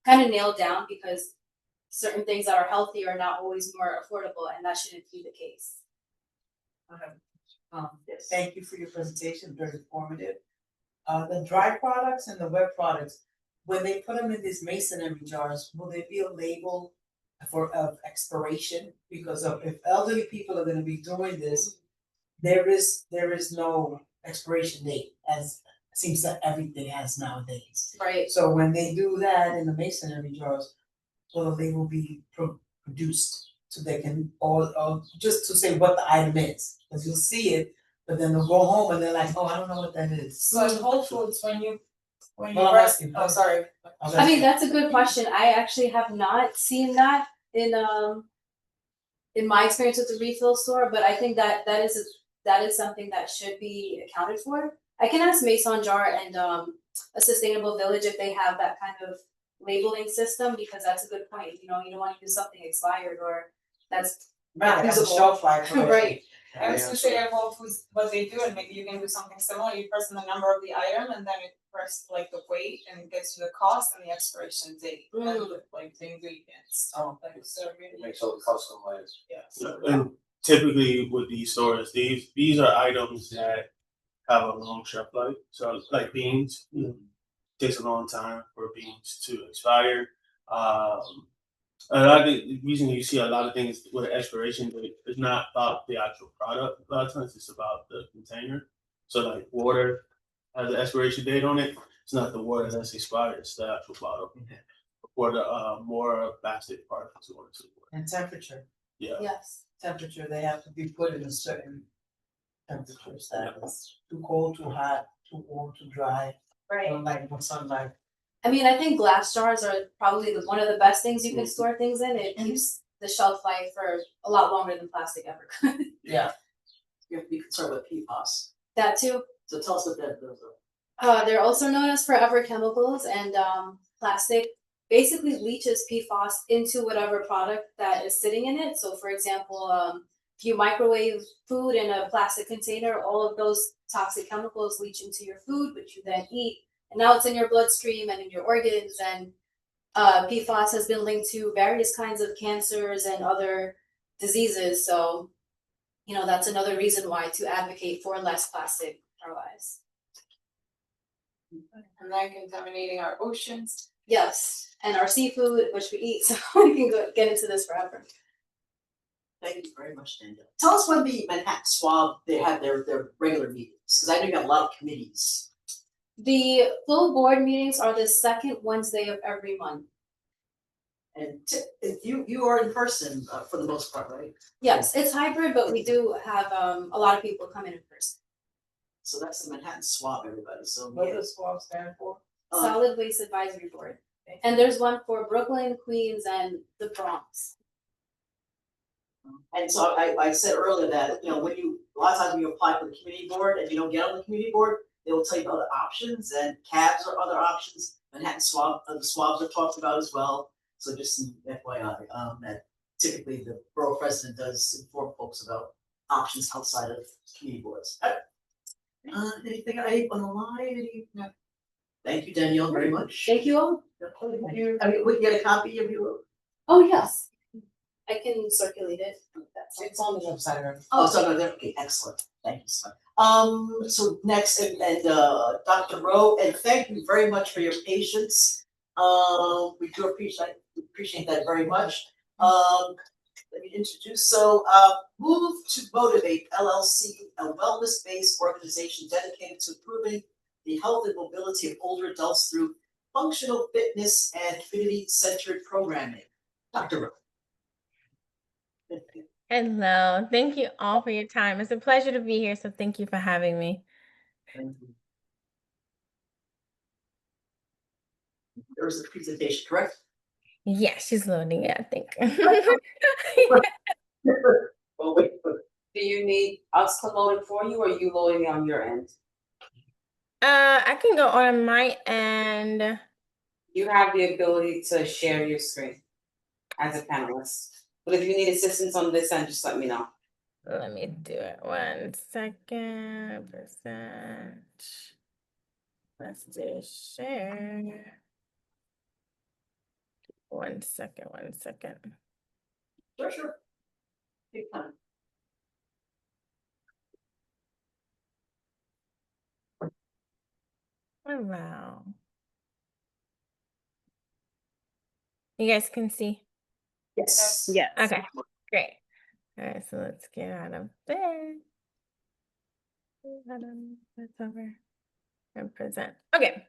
kind of nail down, because certain things that are healthy are not always more affordable, and that shouldn't be the case. Thank you for your presentation, very informative. The dry products and the wet products, when they put them in these masonry jars, will there be a label of expiration? Because if elderly people are gonna be doing this, there is no expiration date, as it seems that everything has nowadays. Right. So when they do that in the masonry jars, will the label be produced so they can all just to say what the item is? Because you'll see it, but then they'll go home and they're like, oh, I don't know what that is. So in Whole Foods, when you Well, I'm asking. oh, sorry. I mean, that's a good question. I actually have not seen that in my experience with the refill store, but I think that is something that should be accounted for. I can ask Maison Jar and a Sustainable Village if they have that kind of labeling system, because that's a good point, you know, you don't wanna use something expired or that's Right, not it has a usable. shelf life. Right. I was gonna say at Whole Foods, what they do, and maybe you can do something similar, you press in the number of the item and then it press like the weight and it gets you the cost and the expiration date. And with like the ingredients, like so really. It makes all customized. Yes. And typically with these stores, these are items that have a long shelf life. So like beans, takes a long time for beans to expire. A lot of the reason you see a lot of things with an expiration date is not about the actual product. A lot of times it's about the container. So like water has an expiration date on it. It's not the water that's expired, it's the actual bottle. Or the more plastic particles or to And temperature, yeah. Yes. temperature, they have to be put in a certain temperatures that is too cold, too hot, too warm, too dry, Right. no light, no sunlight. I mean, I think glass jars are probably one of the best things you can store things in. It keeps the shelf life for a lot longer than plastic ever could. Yeah. You have to be concerned with PFAS. That too. So tell us what those are. They're also known as forever chemicals, and plastic basically leaches PFAS into whatever product that is sitting in it. So, for example, if you microwave food in a plastic container, all of those toxic chemicals leach into your food, which you then eat. And now it's in your bloodstream and in your organs, and PFAS has been linked to various kinds of cancers and other diseases. So, you know, that's another reason why to advocate for less plastic in our lives. And then contaminating our oceans. Yes, and our seafood, which we eat, so we can get into this forever. Thank you very much, Daniel. Tell us when the Manhattan Swab, they have their regular meetings, because I know you have a lot of committees. The full board meetings are the second Wednesday of every month. And you are in person for the most part, right? Yes, it's hybrid, but we do have a lot of people come in person. So that's the Manhattan Swab, everybody, so. What does SWAB stand for? Solid Waste Advisory Board. And there's one for Brooklyn, Queens, and the Bronx. And so I said earlier that, you know, a lot of times when you apply for the community board and you don't get on the community board, they will tell you other options, and cabs are other options. Manhattan Swab, the swabs are talked about as well. So just some FYI, that typically the borough president does inform folks about options outside of community boards. Anything on the line? No. Thank you, Danielle, very much. Thank you all. Thank you. I mean, we can get a copy of your. Oh, yes. I can circulate it. It's on the website already. Oh, so no, okay, excellent. Thank you, sir. So next, and Dr. Rowe, and thank you very much for your patience. We do appreciate that very much. Let me introduce, Move to Motivate LLC, a wellness-based organization dedicated to improving the health and mobility of older adults through functional fitness and community-centered programming. Dr. Rowe. Hello, thank you all for your time. It's a pleasure to be here, so thank you for having me. Thank you. There was a presentation, correct? Yeah, she's loading it, I think. Well, wait, Do you need us to load it for you, or are you loading it on your end? I can go on my end. You have the ability to share your screen as a panelist. But if you need assistance on this end, just let me know. Let me do it 1 second. Percent. Let's do share. 1 second, 1 second. Sure. Take time. Oh, wow. You guys can see? Yes. Yes. Okay, great. All right, so let's get out of there. That's over. And present. Okay,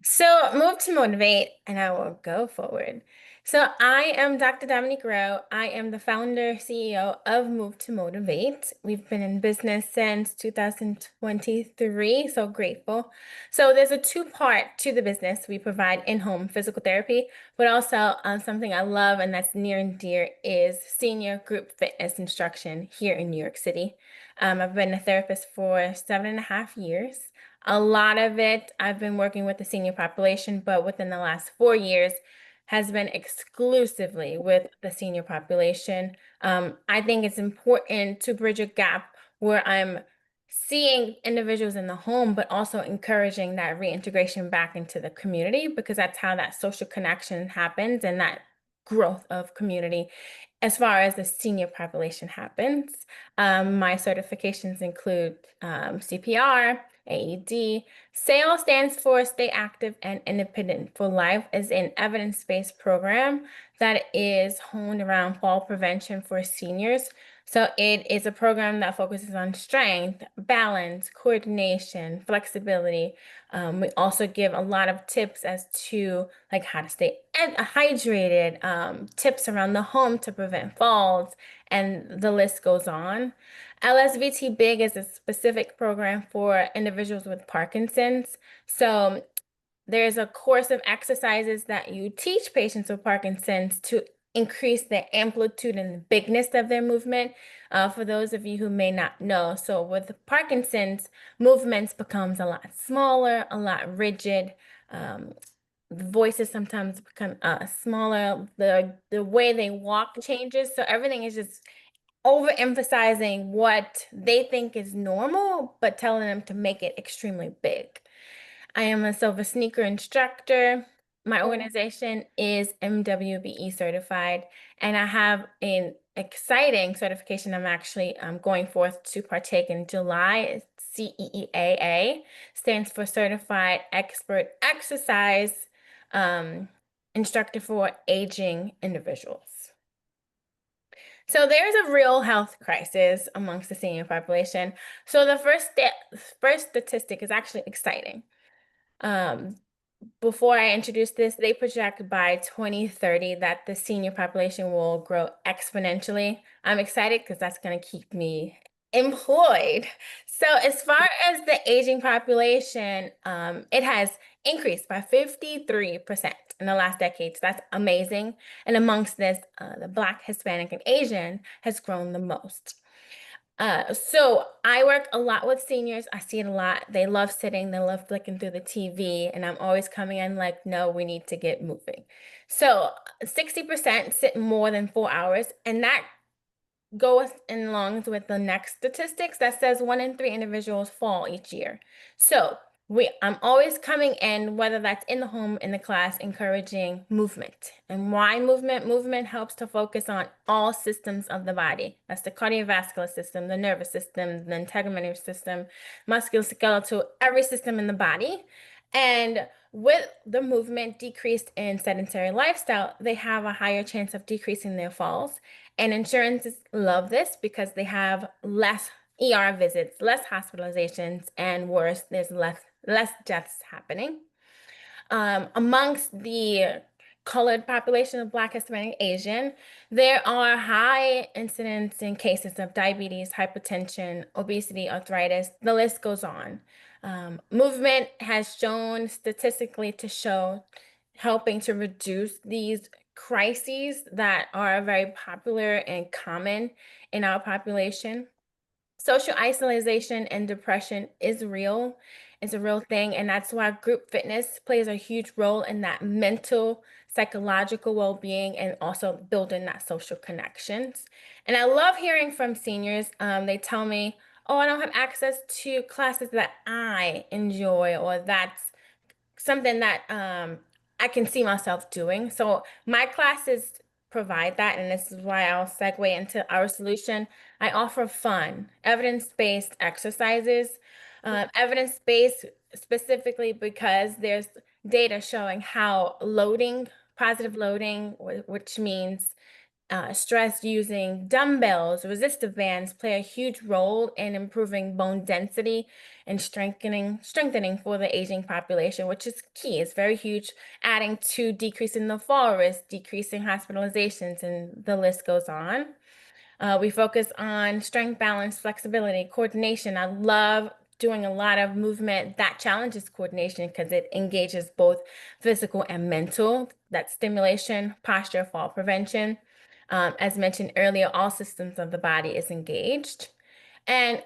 so move to motivate, and I will go forward. So I am Dr. Dominique Rowe. I am the founder, CEO of Move to Motivate. We've been in business since 2023, so grateful. So there's a two-part to the business. We provide in-home physical therapy, but also something I love and that's near and dear is senior group fitness instruction here in New York City. I've been a therapist for 7.5 years. A lot of it, I've been working with the senior population, but within the last 4 years, has been exclusively with the senior population. I think it's important to bridge a gap where I'm seeing individuals in the home, but also encouraging that reintegration back into the community, because that's how that social connection happens and that growth of community as far as the senior population happens. My certifications include CPR, AED. SAIL stands for Stay Active and Independent for Life, is an evidence-based program that is honed around fall prevention for seniors. So it is a program that focuses on strength, balance, coordination, flexibility. We also give a lot of tips as to like how to stay hydrated, tips around the home to prevent falls, and the list goes on. LSVT Big is a specific program for individuals with Parkinson's. So there's a course of exercises that you teach patients with Parkinson's to increase the amplitude and the bigness of their movement. For those of you who may not know, so with Parkinson's, movements becomes a lot smaller, a lot rigid. The voices sometimes become smaller. The way they walk changes. So everything is just overemphasizing what they think is normal, but telling them to make it extremely big. I am a silver sneaker instructor. My organization is MWBE certified, and I have an exciting certification I'm actually going forth to partake in July. CEEAA stands for Certified Expert Exercise Instructor for Aging Individuals. So there's a real health crisis amongst the senior population. So the first statistic is actually exciting. Before I introduce this, they project by 2030 that the senior population will grow exponentially. I'm excited because that's going to keep me employed. So as far as the aging population, it has increased by 53% in the last decade. So that's amazing. And amongst this, the Black, Hispanic, and Asian has grown the most. So I work a lot with seniors. I see it a lot. They love sitting, they love flicking through the TV, and I'm always coming in like, no, we need to get moving. So 60% sit more than 4 hours, and that goes in along with the next statistics that says 1 in 3 individuals fall each year. So I'm always coming in, whether that's in the home, in the class, encouraging movement. And why movement? Movement helps to focus on all systems of the body. That's the cardiovascular system, the nervous system, the integumentary system, musculoskeletal, every system in the body. And with the movement decreased in sedentary lifestyle, they have a higher chance of decreasing their falls. And insurances love this because they have less ER visits, less hospitalizations, and worse, there's less deaths happening. Amongst the colored population of Black, Hispanic, Asian, there are high incidence in cases of diabetes, hypertension, obesity, arthritis. The list goes on. Movement has shown statistically to show helping to reduce these crises that are very popular and common in our population. Social isolation and depression is real. It's a real thing, and that's why group fitness plays a huge role in that mental, psychological well-being, and also building that social connections. And I love hearing from seniors. They tell me, oh, I don't have access to classes that I enjoy, or that's something that I can see myself doing. So my classes provide that, and this is why I'll segue into our solution. I offer fun, evidence-based exercises. Evidence-based specifically because there's data showing how positive loading, which means stress using dumbbells, resistive bands play a huge role in improving bone density and strengthening for the aging population, which is key. It's very huge, adding to decreasing the fall risk, decreasing hospitalizations, and the list goes on. We focus on strength, balance, flexibility, coordination. I love doing a lot of movement that challenges coordination because it engages both physical and mental. That stimulation, posture, fall prevention. As mentioned earlier, all systems of the body is engaged. And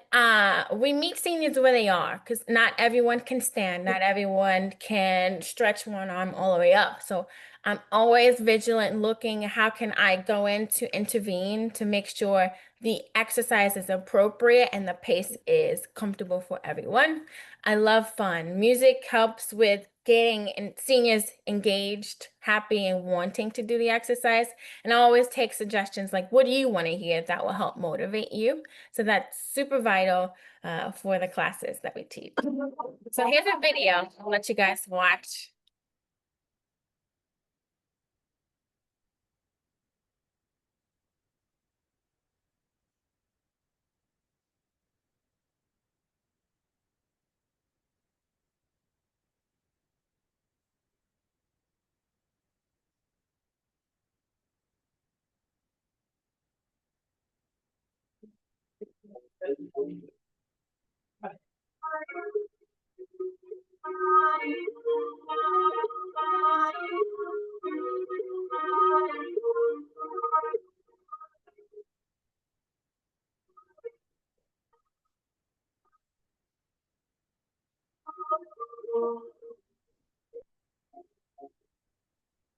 we meet seniors where they are because not everyone can stand, not everyone can stretch one arm all the way up. So I'm always vigilant looking at how can I go in to intervene to make sure the exercise is appropriate and the pace is comfortable for everyone. I love fun. Music helps with getting seniors engaged, happy, and wanting to do the exercise. And I always take suggestions like, what do you want to hear that will help motivate you? So that's super vital for the classes that we teach. So here's a video I'll let you guys watch.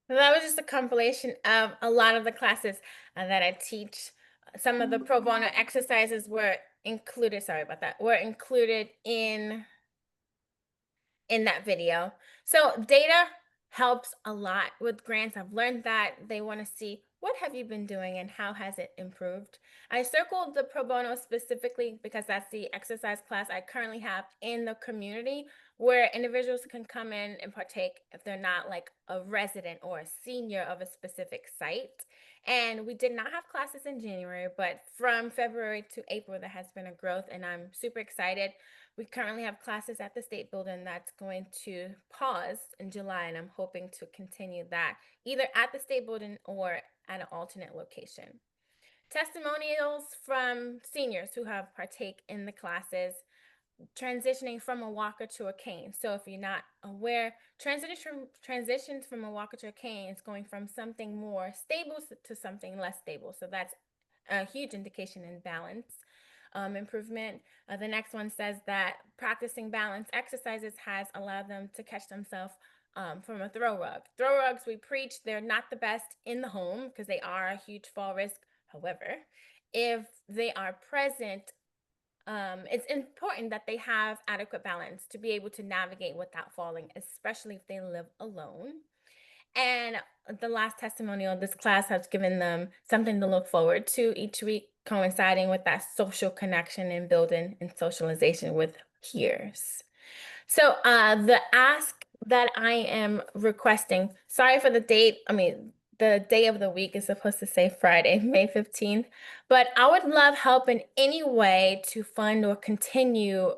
So that was just a compilation of a lot of the classes that I teach. Some of the pro bono exercises were included, sorry about that, were included in that video. So data helps a lot with grants. I've learned that they want to see what have you been doing and how has it improved. I circled the pro bono specifically because that's the exercise class I currently have in the community where individuals can come in and partake if they're not like a resident or a senior of a specific site. And we did not have classes in January, but from February to April, there has been a growth and I'm super excited. We currently have classes at the state building that's going to pause in July, and I'm hoping to continue that either at the state building or at an alternate location. Testimonials from seniors who have partake in the classes, transitioning from a walker to a cane. So if you're not aware, transitions from a walker to a cane is going from something more stable to something less stable. So that's a huge indication in balance improvement. The next one says that practicing balance exercises has allowed them to catch themselves from a throw rug. Throw rugs, we preach, they're not the best in the home because they are a huge fall risk. However, if they are present, it's important that they have adequate balance to be able to navigate without falling, especially if they live alone. And the last testimonial of this class has given them something to look forward to each week, coinciding with that social connection and building and socialization with peers. So the ask that I am requesting, sorry for the date, the day of the week is supposed to say Friday, May 15th, but I would love help in any way to fund or continue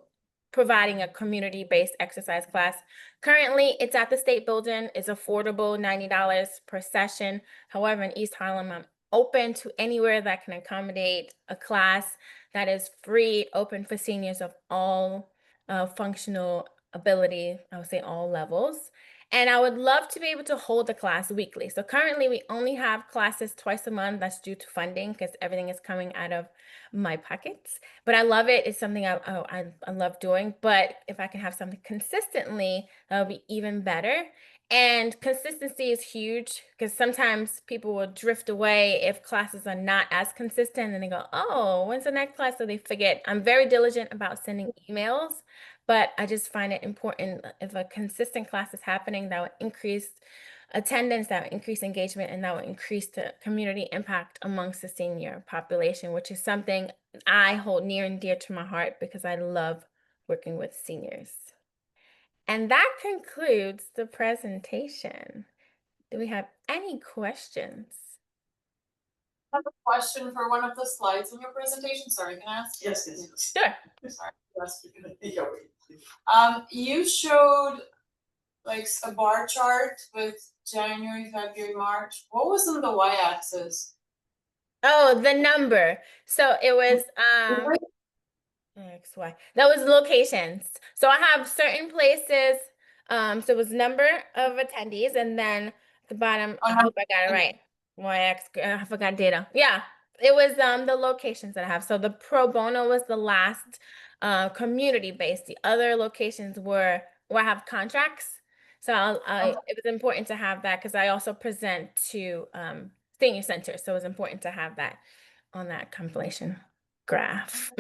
providing a community-based exercise class. Currently, it's at the state building. It's affordable, $90 per session. However, in East Harlem, I'm open to anywhere that can accommodate a class that is free, open for seniors of all functional ability, I would say all levels. And I would love to be able to hold the class weekly. So currently we only have classes twice a month. That's due to funding because everything is coming out of my pockets. But I love it. It's something I love doing. But if I can have something consistently, that would be even better. And consistency is huge because sometimes people will drift away if classes are not as consistent and they go, oh, when's the next class? So they forget. I'm very diligent about sending emails, but I just find it important if a consistent class is happening, that would increase attendance, that would increase engagement, and that would increase the community impact amongst the senior population, which is something I hold near and dear to my heart because I love working with seniors. And that concludes the presentation. Do we have any questions? I have a question for one of the slides in your presentation. Sorry, can I ask? Yes, yes, yes. Sure. Sorry. Yeah, wait. You showed like a bar chart with January, February, March. What was on the y-axis? Oh, the number. So it was XY. That was locations. So I have certain places. So it was number of attendees, and then the bottom. I hope I got it right. YX. I forgot data. Yeah, it was the locations that I have. So the pro bono was the last community based. The other locations were where I have contracts. So it was important to have that because I also present to senior center. So it was important to have that on that compilation graph.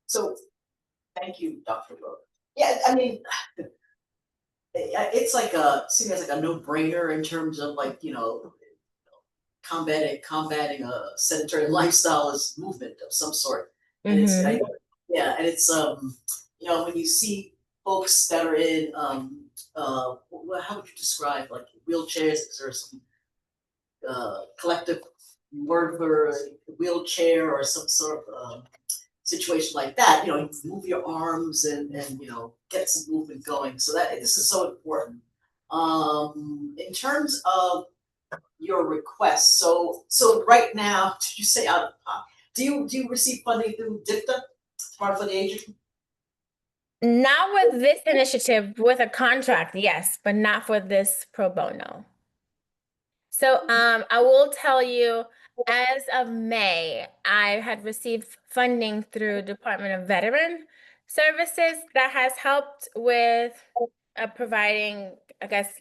So, thank you, Dr. Rowe. Yeah, I mean, it's like seems like a no-brainer in terms of like, combating a sedentary lifestyle is movement of some sort. And yeah, and it's when you see folks that are in how would you describe like wheelchairs? Is there some collective word for a wheelchair or some sort of situation like that? You move your arms and get some movement going. So that this is so important. In terms of your request, so right now, did you say out of pocket? Do you receive funding through DIPTA, Smart for the Aged? Not with this initiative, with a contract, yes, but not for this pro bono. So I will tell you, as of May, I had received funding through Department of Veteran Services that has helped with providing, I guess,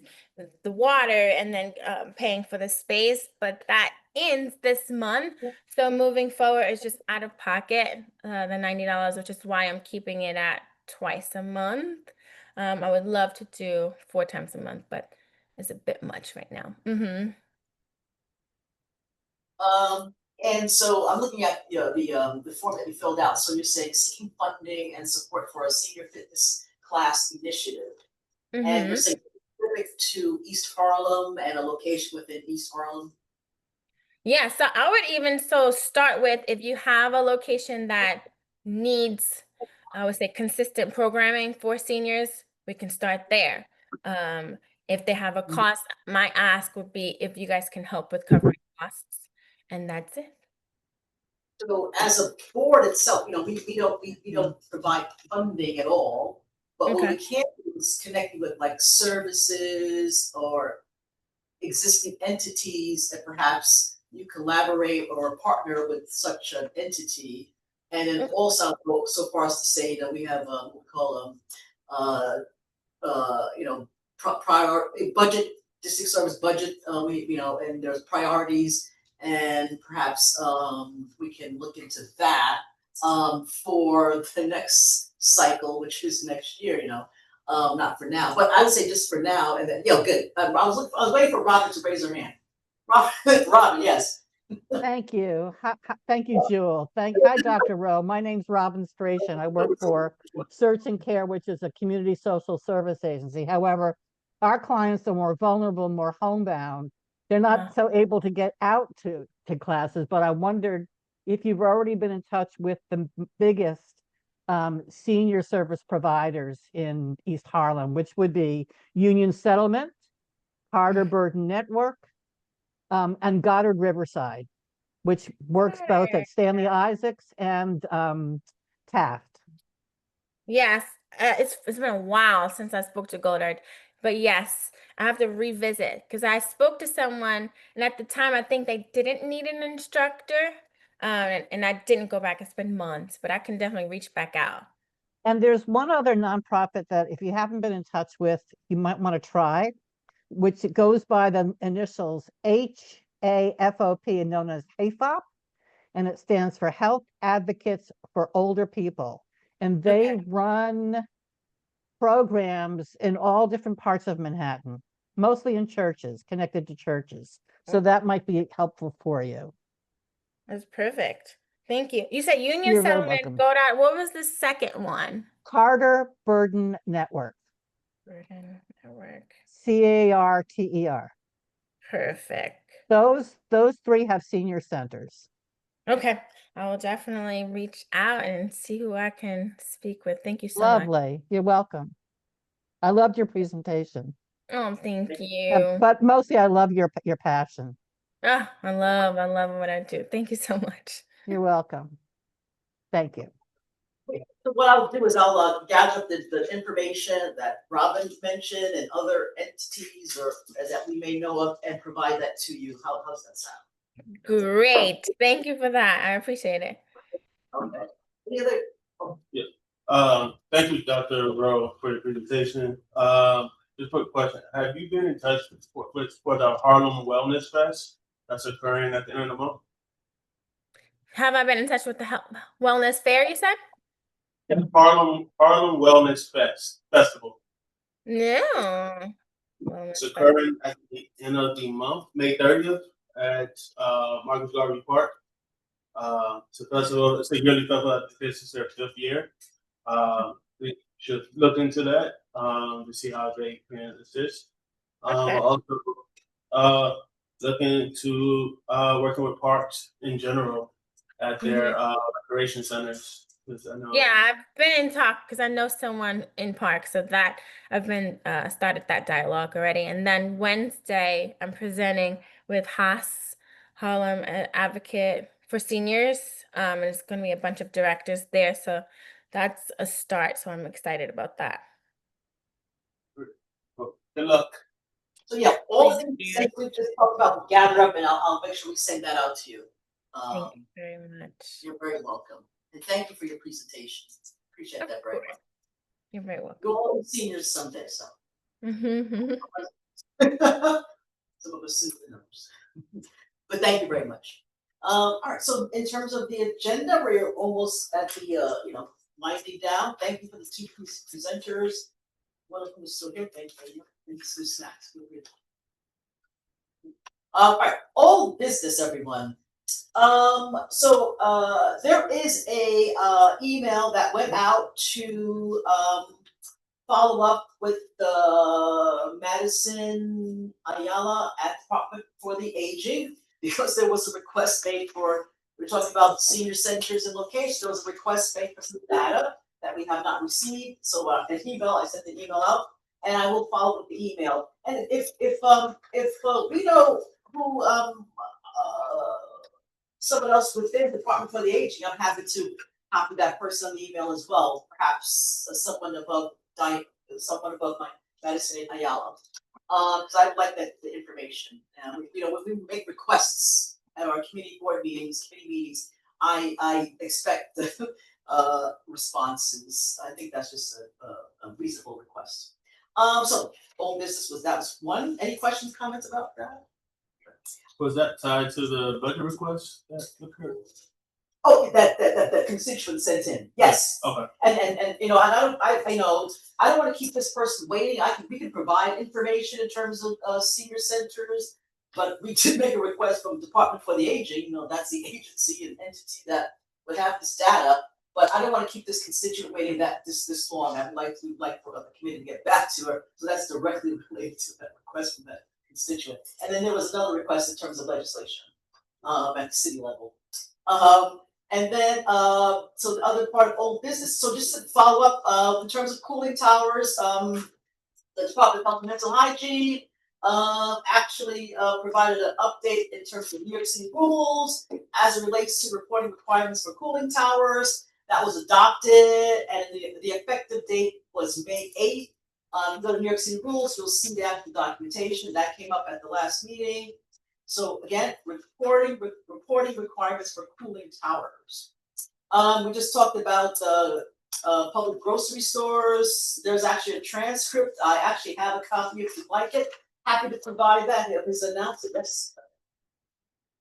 the water and then paying for the space, but that ends this month. So moving forward is just out of pocket, the $90, which is why I'm keeping it at twice a month. I would love to do 4 times a month, but it's a bit much right now. And so I'm looking at the form that you filled out. So you're saying seeking funding and support for a senior fitness class initiative, and you're saying specific to East Harlem and a location within East Harlem. Yeah, so I would even start with if you have a location that needs, I would say, consistent programming for seniors, we can start there. If they have a cost, my ask would be if you guys can help with covering costs, and that's it. So as a board itself, we don't provide funding at all, but what we can do is connect you with like services or existing entities that perhaps you collaborate or partner with such an entity. And then also go so far as to say that we have what we call prior budget, district service budget, and there's priorities, and perhaps we can look into that for the next cycle, which is next year, not for now, but I would say just for now, and then, good. I was waiting for Robert to raise her hand. Robin, yes. Thank you. Thank you, Jewel. Hi, Dr. Rowe. My name's Robin Strachan. I work for Search and Care, which is a community social service agency. However, our clients are more vulnerable, more homebound. They're not so able to get out to classes, but I wondered if you've already been in touch with the biggest senior service providers in East Harlem, which would be Union Settlement, Carter Burden Network, and Goddard Riverside, which works both at Stanley Isaacs and Taft. Yes, it's been a while since I spoke to Goddard, but yes, I have to revisit because I spoke to someone, and at the time I think they didn't need an instructor, and I didn't go back. It's been months, but I can definitely reach back out. And there's one other nonprofit that if you haven't been in touch with, you might want to try, which it goes by the initials HAFOP, and known as HAFOP, and it stands for Health Advocates for Older People. And they run programs in all different parts of Manhattan, mostly in churches, connected to churches. So that might be helpful for you. That's perfect. Thank you. You said Union You're very Settlement, welcome. Goddard. What was the second one? Carter Burden Network. Burden Network. CARTER. Perfect. Those 3 have senior centers. Okay. I will definitely reach out and see who I can speak with. Thank you so much. Lovely. You're welcome. I loved your presentation. Oh, thank you. But mostly I love your passion. Ah, I love what I do. Thank you so much. You're welcome. Thank you. So what I'll do is I'll gather up the information that Robin mentioned and other entities or that we may know of and provide that to you. How's that sound? Great. Thank you for that. I appreciate it. Okay. Any other? Yeah. Thank you, Dr. Rowe, for your presentation. Just a quick question. Have you been in touch with the Harlem Wellness Fest that's occurring at the end of the month? Have I been in touch with the wellness fair, you said? Harlem Wellness Festival. No. It's occurring at the end of the month, May 30th at Marcus Garvey Park. It's a festival, it's a yearly festival. This is their 5th year. We should look into that to see how they can assist. Also, looking into working with parks in general at their recreation centers. 'Cause I know Yeah, I've been in talk because I know someone in park, so that I've been started that dialogue already. And then Wednesday, I'm presenting with Haas Harlem Advocate for Seniors. And it's going to be a bunch of directors there, so that's a start. So I'm excited about that. Well, good luck. So yeah, all the things we just talked about, we'll gather up and I'll make sure we send that out to you. Thank you very much. You're very welcome. And thank you for your presentation. Appreciate that very much. You're very welcome. Go all seniors someday, so. Mm-hmm. Some of us soon numbers. But thank you very much. All right, so in terms of the agenda, we're almost at the winding down. Thank you for the two presenters. One of them is still here. Thank you. And some snacks. All right, all business, everyone. So there is a email that went out to follow up with the Madison Ayala at Department for the Aging, because there was a request made for, we're talking about senior centers and locations, there was a request made for some data that we have not received. So I sent the email out, and I will follow up with the email. And if we know who someone else within the Department for the Aging, I'm happy to copy that person on the email as well. Perhaps someone above my Madison Ayala. Because I like that the information. And when we make requests at our community meetings, I expect the responses. I think that's just a reasonable request. So old business was one. Any questions, comments about that? Was that tied to the budget request that occurred? Oh, that constituent sent in. Yes. Okay. And I don't want to keep this person waiting. We can provide information in terms of senior centers, but we did make a request from the Department for the Aging. That's the agency and entity that would have this data. But I don't want to keep this constituent waiting this long. I'd like for the committee to get back to her. So that's directly related to that request from that constituent. And then there was another request in terms of legislation at the city level. And then, so the other part of old business, so just to follow up, in terms of cooling towers, the Department of Health and Mental Hygiene, actually, provided an update in terms of New York City rules as it relates to reporting requirements for cooling towers. That was adopted, and the effective date was May 8th. Go to New York City rules, you'll see that the documentation that came up at the last meeting. So again, reporting requirements for cooling towers. We just talked about public grocery stores. There's actually a transcript. I actually have a copy if you'd like it. Happy to provide that. It was announced. Yes.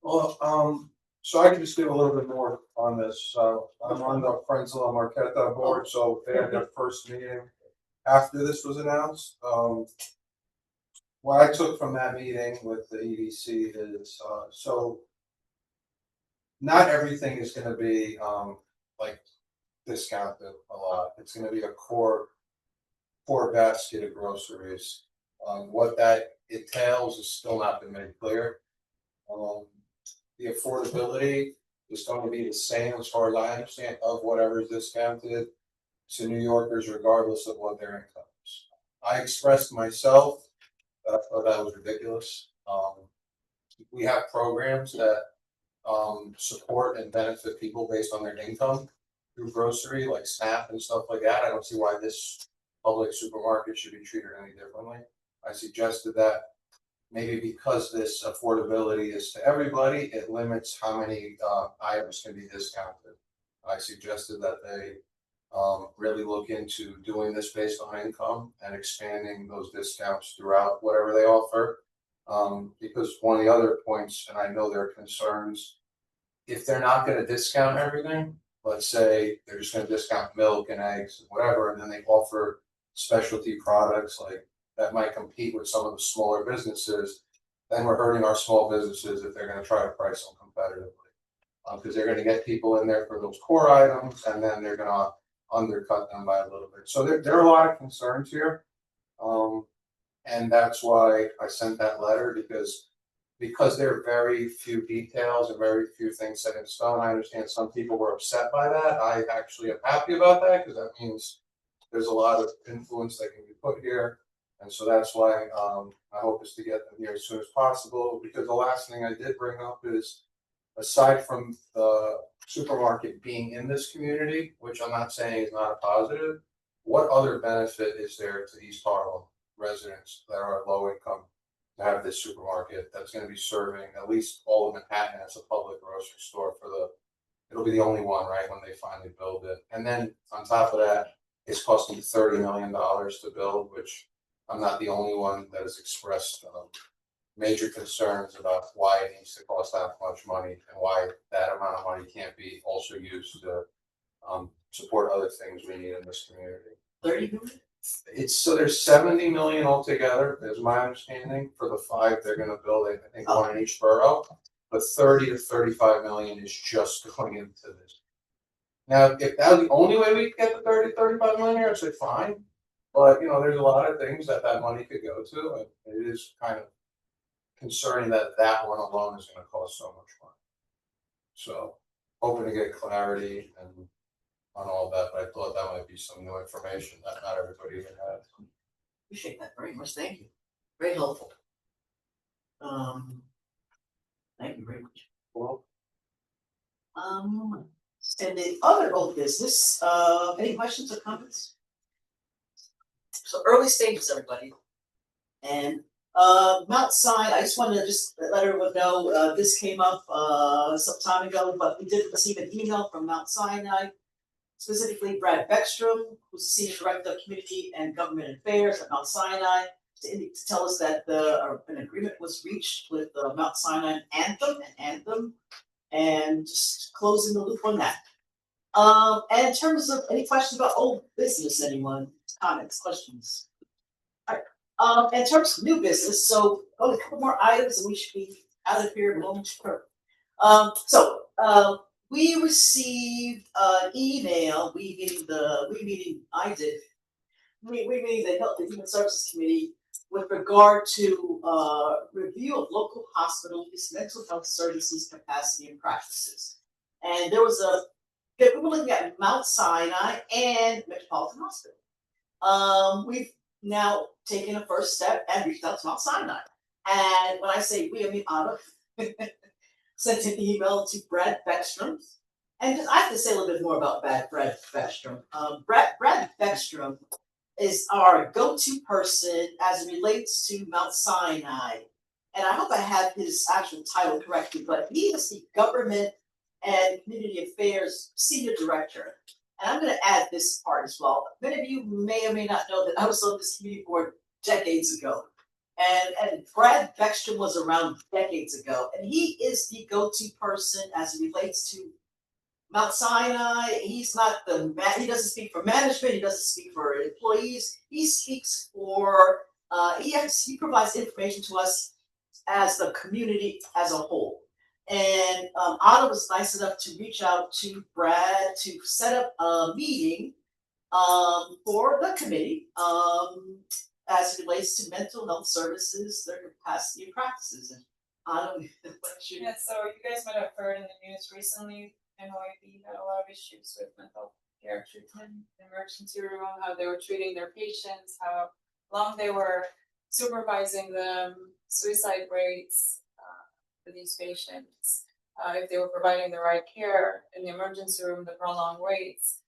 Well, so I can just give a little bit more on this. I'm on the Friends of La Marqueta board, so they had their first meeting after this was announced. What I took from that meeting with the EDC is, so not everything is going to be like discounted a lot. It's going to be a core basket of groceries. What that entails has still not been made clear. The affordability is going to be the same, as far as I understand, of whatever is discounted to New Yorkers, regardless of what their income is. I expressed myself that I thought that was ridiculous. We have programs that support and benefit people based on their income through grocery, like SNAP and stuff like that. I don't see why this public supermarket should be treated any differently. I suggested that maybe because this affordability is to everybody, it limits how many items can be discounted. I suggested that they really look into doing this based on income and expanding those discounts throughout whatever they offer. Because one of the other points, and I know there are concerns, if they're not gonna discount everything, let's say they're just gonna discount milk and eggs and whatever, and then they offer specialty products like that might compete with some of the smaller businesses, then we're hurting our small businesses if they're gonna try to price them competitively. Because they're gonna get people in there for those core items, and then they're gonna undercut them by a little bit. So there are a lot of concerns here. And that's why I sent that letter, because there are very few details and very few things set in stone. I understand some people were upset by that. I actually am happy about that, because that means there's a lot of influence that can be put here. And so that's why I hope is to get them here as soon as possible, because the last thing I did bring up is, aside from the supermarket being in this community, which I'm not saying is not a positive, what other benefit is there to East Harlem residents that are low income to have this supermarket that's gonna be serving at least all of Manhattan as a public grocery store it'll be the only one, right, when they finally build it. And then on top of that, it's costing $30 million to build, which I'm not the only one that has expressed major concerns about why it needs to cost that much money, and why that amount of money can't be also used to support other things we need in this community. 30 million? So there's 70 million altogether, is my understanding, for the 5 they're gonna build, I think one in each borough. But 30 to 35 million is just going into this. Now, if that was the only way we could get the 30 to 35 million here, I'd say fine. But there's a lot of things that money could go to, and it is kind of concerning that one alone is gonna cost so much money. So, hoping to get clarity and on all that, but I thought that might be some new information that not everybody even had. Appreciate that very much, thank you, very helpful. Thank you very much. Well, and the other old business, any questions or comments? So early stages, everybody. And Mount Sinai, I just wanted to let everyone know, this came up some time ago, but we did receive an email from Mount Sinai, specifically Brad Beckstrom, who's the Senior Director of Community and Government Affairs at Mount Sinai, to tell us that an agreement was reached with Mount Sinai Anthem, and just closing the loop on that. And in terms of any questions about old business, anyone, comments, questions? All right. In terms of new business, so only a couple more items and we should be out of here momentarily. We received an email, we meaning I did, we meaning the Health and Human Services Committee, with regard to review of local hospitals' mental health services capacity and practices. And there was we were looking at Mount Sinai and Metropolitan Hospital. We've now taken a first step and reached out to Mount Sinai. And when I say we, I mean Anna sent an email to Brad Beckstrom. And just, I have to say a little bit more about Brad Beckstrom. Brad Beckstrom is our go-to person as it relates to Mount Sinai. And I hope I have his actual title correctly, but he is the Government and Community Affairs Senior Director. And I'm going to add this part as well. Many of you may or may not know that I was on this committee board decades ago. And Brad Beckstrom was around decades ago. And he is the go-to person as it relates to Mount Sinai. He's not he doesn't speak for management, he doesn't speak for employees. He speaks for, he provides information to us as the community as a whole. And Anna was nice enough to reach out to Brad to set up a meeting for the committee as it relates to mental health services, their capacity and practices. And Anna, yeah, so you guys might have heard in the news recently, NYB had a lot of issues with mental care treatment, emergency room, how they were treating their patients, how long they were supervising them, suicide rates for these patients, if they were providing the right care in the emergency room, the prolonged waits.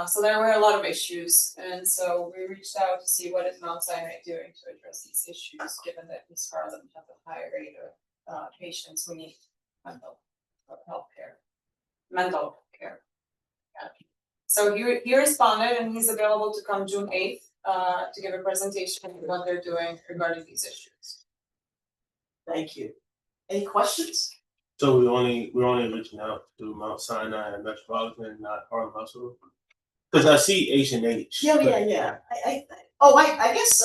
So there were a lot of issues, and so we reached out to see what is Mount Sinai doing to address these issues, given that East Harlem have a high rate of patients who need mental health care. Yeah. So he responded and he's available to come June 8th to give a presentation on what they're doing regarding these issues. Thank you. Any questions? So we're only reaching out to Mount Sinai and Metropolitan, not Harlem Hospital? Because I see H&H. Yeah. I guess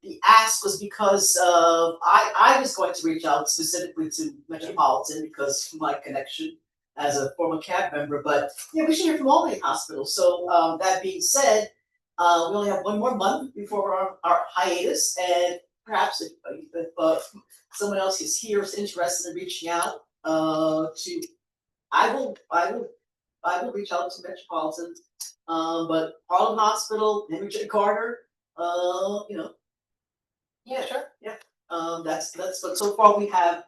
the ask was because I was going to reach out specifically to Metropolitan because of my connection as a former CAB member, but yeah, we should hear from all the hospitals. So that being said, we only have one more month before our hiatus, and perhaps if someone else is here is interested in reaching out to, I will reach out to Metropolitan, but Harlem Hospital, Henry J. Carter, Yeah, sure. yeah, that's but so far we have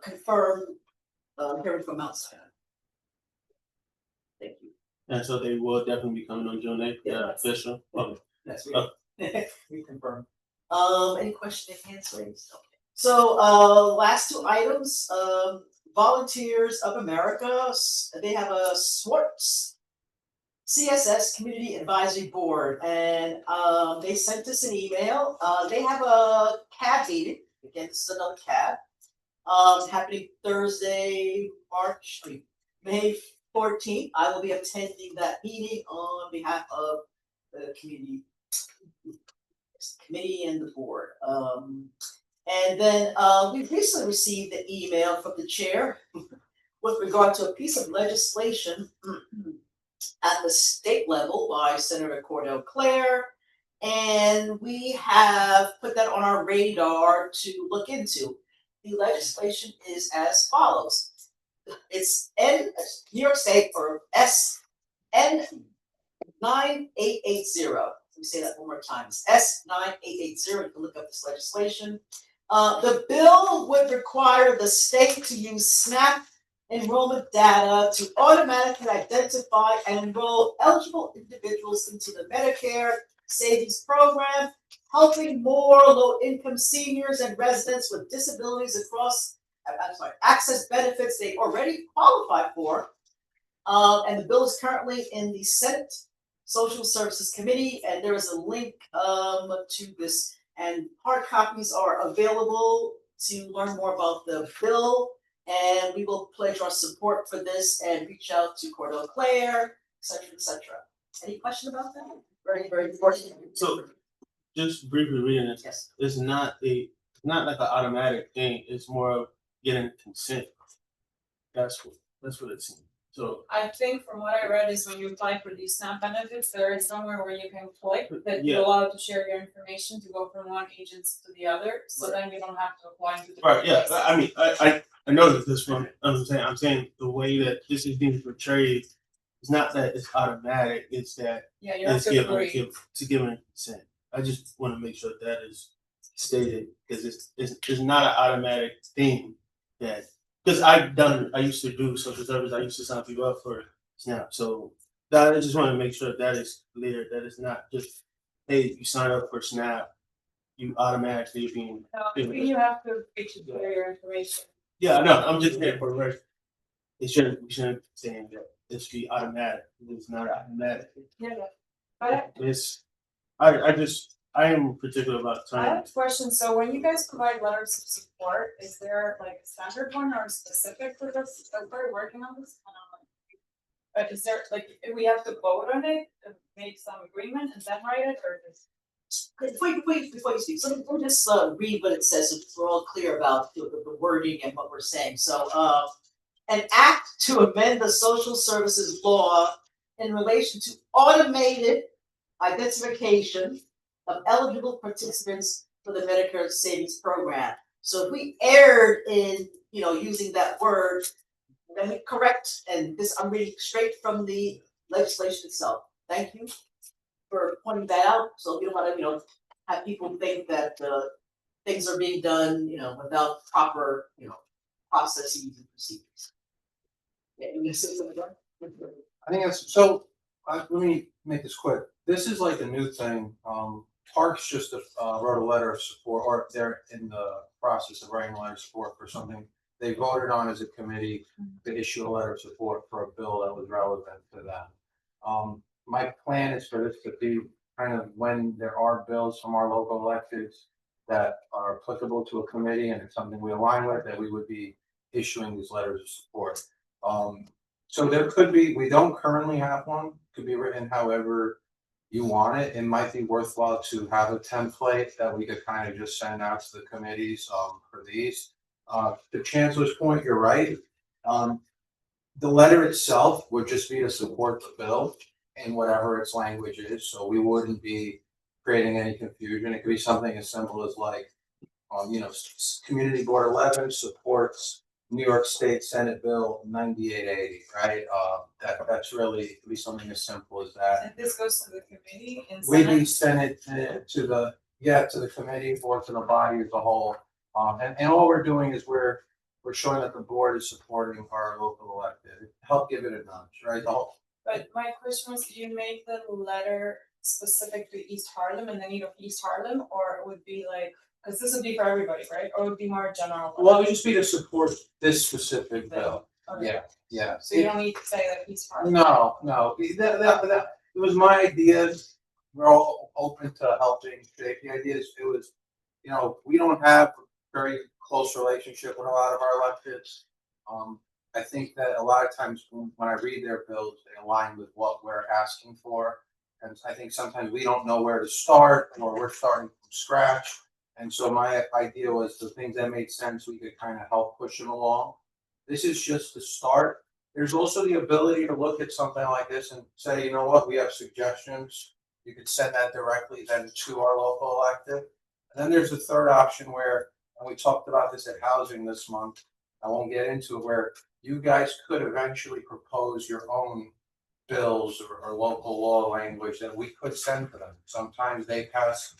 confirmed hearing from Mount Sinai. Thank you. And so they will definitely be coming on June 8th, official. Okay. That's we confirm. Any question and hands raised? Okay. So last two items, Volunteers of America, they have a Swartz CSS Community Advisory Board, and they sent us an email. They have a CAB meeting. Again, this is another CAB. Happening Thursday, May 14th. I will be attending that meeting on behalf of the committee and the board. And then we recently received an email from the chair with regard to a piece of legislation at the state level by Senator Cordell Clare, and we have put that on our radar to look into. The legislation is as follows. It's New York State, or SN 9880. Let me say that one more time. It's S9880. You can look up this legislation. The bill would require the state to use SNAP enrollment data to automatically identify and enroll eligible individuals into the Medicare Savings Program, helping more low-income seniors and residents with disabilities access benefits they already qualify for. And the bill is currently in the Senate Social Services Committee, and there is a link to this, and hard copies are available to learn more about the bill, and we will pledge our support for this and reach out to Cordell Clare, et cetera, et cetera. Any question about that? Very, very important. So just briefly reading it, yes. It's not like an automatic thing. It's more of getting consent. That's what it seems. So I think from what I read is when you apply for these SNAP benefits, there is somewhere where you can click that you're allowed to share your information to go from one agency to the other. So then you don't have to apply to the right, yeah. I mean, I know that this one. I'm saying the way that this is being portrayed is not that it's automatic. It's that it's given consent. I just want to make sure that is stated because it's not an automatic thing that. Because I used to do social service. I used to sign people up for SNAP. So that I just want to make sure that is clear. That it's not just, hey, you sign up for SNAP, you automatically being. No, you have to share your information. Yeah, no, I'm just here for rest. We shouldn't saying that it should be automatic. It's not automatic. Yeah. But I am particular about I have time. a question. So when you guys provide letters of support, is there like a standard one or specific for this? We're working on this. But is there like we have to vote on it and make some agreement and then write it, or is Before you speak, so we'll just read what it says, so we're all clear about the wording and what we're saying. So, an act to amend the social services law in relation to automated identification of eligible participants for the Medicare Savings Program. So if we erred in, using that word, then we correct, and this, I'm reading straight from the legislation itself. Thank you for pointing that out, so we don't want to, have people think that things are being done, without proper, processes and procedures. Yeah, you say something, John? I think that's, so, let me make this quick. This is like a new thing. Parks just wrote a letter of support, or they're in the process of writing a letter of support for something they voted on as a committee to issue a letter of support for a bill that was relevant to them. My plan is for this to be kind of when there are bills from our local electeds that are applicable to a committee and it's something we align with, that we would be issuing these letters of support. So there could be, we don't currently have one, could be written however you want it. It might be worthwhile to have a template that we could kind of just send out to the committees for these. To Chancellor's point, you're right. The letter itself would just be to support the bill in whatever its language is, so we wouldn't be creating any confusion. It could be something as simple as like, Community Board 11 supports New York State Senate Bill 9880, right? That's really, could be something as simple as that. And this goes to the committee and We Senate? send it to the committee or to the body as a whole. And all we're doing is we're showing that the board is supporting our local elected, help give it a nudge, right? But my question was, do you make the letter specific to East Harlem and the need of East Harlem, or it would be like, because this would be for everybody, right? Or it would be more general? Well, it would just be to support this specific bill. Okay. Yeah. So you don't need to say that East Harlem? No, it was my idea. We're all open to helping shape the ideas. It was, we don't have a very close relationship with a lot of our electeds. I think that a lot of times when I read their bills, they align with what we're asking for. And I think sometimes we don't know where to start, or we're starting from scratch. And so my idea was the things that made sense, we could kind of help push them along. This is just the start. There's also the ability to look at something like this and say, you know what, we have suggestions. You could send that directly then to our local elected. And then there's the third option where, and we talked about this at housing this month, I won't get into it, where you guys could eventually propose your own bills or local law language that we could send to them. Sometimes they pass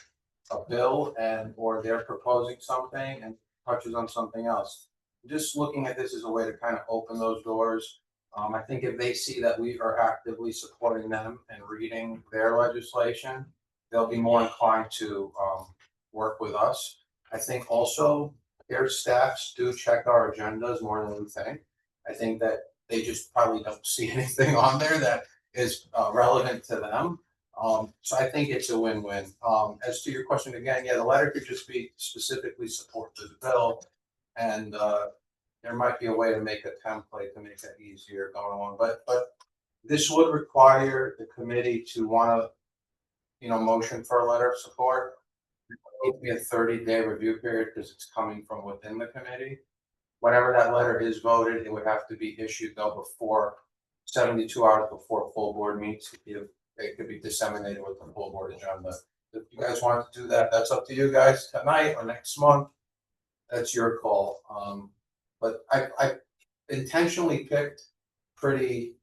a bill or they're proposing something and touches on something else. Just looking at this as a way to kind of open those doors. I think if they see that we are actively supporting them and reading their legislation, they'll be more inclined to work with us. I think also their staffs do check our agendas more than we think. I think that they just probably don't see anything on there that is relevant to them. So I think it's a win-win. As to your question again, yeah, the letter could just be specifically support to the bill, and there might be a way to make a template to make that easier going along. But this would require the committee to want to, motion for a letter of support. It would be a 30-day review period because it's coming from within the committee. Whenever that letter is voted, it would have to be issued though before 72 hours before full board meets. It could be disseminated with the full board agenda. If you guys want to do that, that's up to you guys tonight or next month. That's your call. But I intentionally picked pretty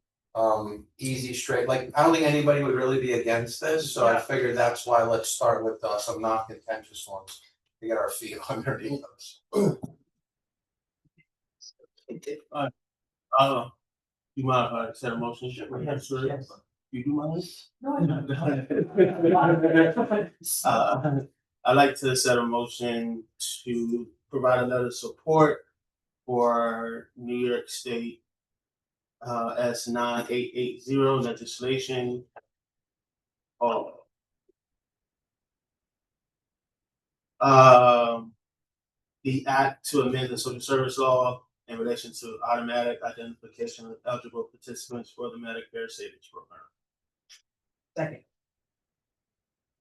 easy, straight. Like, I don't think anybody would really be against this, so I figured that's why let's start with some non-contentious ones to get our feet underneath us. You mind if I set a motion? You do mind? No. I'd like to set a motion to provide a letter of support for New York State S 9880 legislation. The act to amend the social service law in relation to automatic identification of eligible participants for the Medicare Savings Program. Second.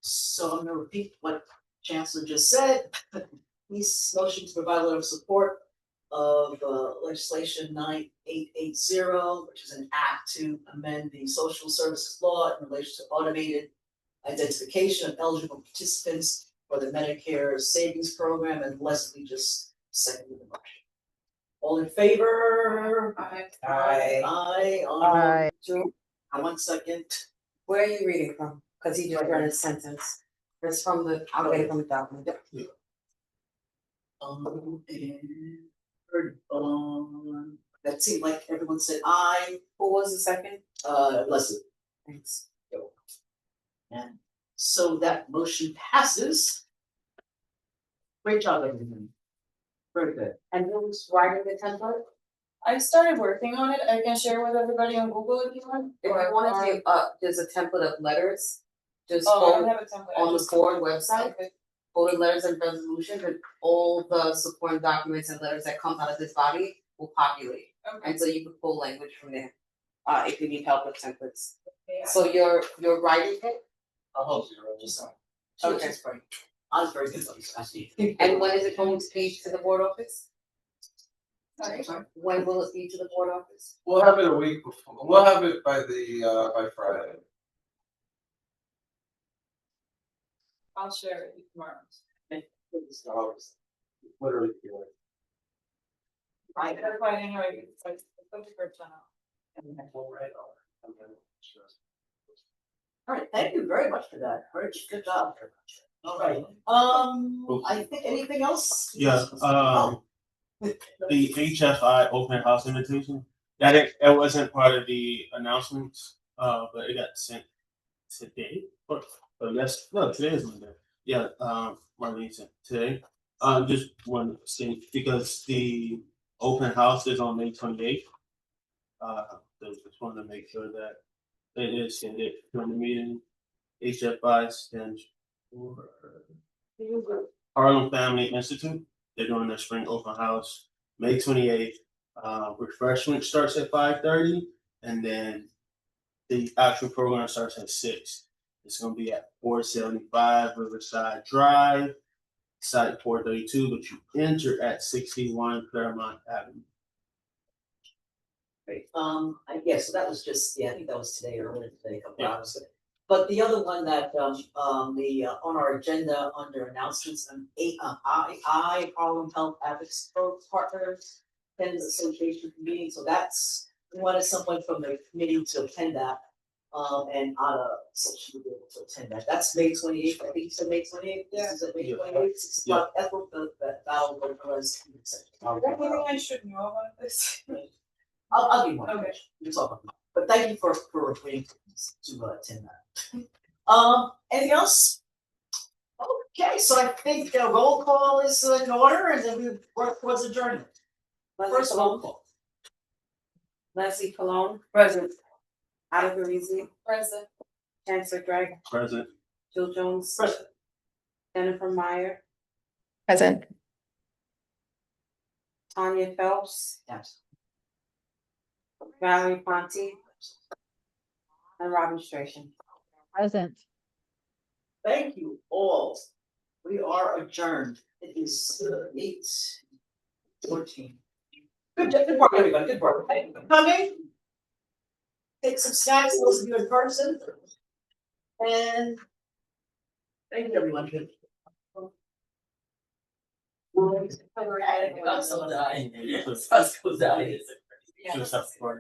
So I'm gonna repeat what Chancellor just said. He's motion to provide a letter of support of legislation 9880, which is an act to amend the social services law in relation to automated identification of eligible participants for the Medicare Savings Program, and Leslie just seconded the motion. All in favor? Aye. Aye. Aye. One second. Where are you reading from? Cause he just read a sentence. It's from I'll get it from the document. That seemed like everyone said aye. Who was the second? Leslie. Thanks. And so that motion passes. Great job, everyone. Very good. And who's writing the template? I started working on it, I can share with everybody on Google if you want. If you wanna do, there's a template of letters, just Oh, I don't go have a template. I on the just- board website, Okay. go to letters and resolutions, and all the supporting documents and letters that come out of this body will populate. Okay. And so you can pull language from there, if you need help with templates. Yeah. So you're writing it, I'll help you, just sorry. Okay. I was very good at this, I see. and when is it going to be to the board office? Sorry. When will it be to the board office? We'll have it a week before, we'll have it by by Friday. I'll share it with you tomorrow. Literally. I gotta find anyway, it's like, it's a good channel. All right, thank you very much for that, Rich, good job. All right, I think anything else? Yeah, the HFI open house invitation, it wasn't part of the announcements, but it got sent today, or yes, no, today is Monday. Yeah, Marlene sent today. Just one thing, because the open house is on May 28th. So just wanted to make sure that it is stated during the meeting. HFI stands for Harlem Family Institute. They're doing their spring open house, May 28th. Refreshment starts at 5:30, and then the actual program starts at 6. It's gonna be at 475 Riverside Drive, site 432, but you enter at 61 Claremont Avenue. Great, so that was just, I think that was today or earlier today, a couple hours ago. But the other one that, on our agenda under announcements, I, Harlem Health Advocacy Partners, Friends Association meeting, so that's, we wanted someone from the committee to attend that. And Ada, so she would be able to attend that, that's May 28th, I think you said May 28th, Yeah. this is at May 28th, 6 o'clock, that's what the battle was. Everything I should know about this. I'll give one. Okay. It's all, but thank you for agreeing to attend that. Anything else? Okay, so I think the roll call is in order, and then we work towards adjournment. First roll call. Leslie Colon. Present. Ada Parisi. Present. Chancellor Drake. Present. Jill Jones. Present. Jennifer Meyer. Present. Tanya Phelps. Yes. Valerie Ponte. And Robin Stration. Present. Thank you all. We are adjourned. It is 8:14. Good work, everybody, good work. Thank you for coming. Take some snacks, those of you in person. And thank you, everyone. I'm so dying. I'm so dying. Just have to work.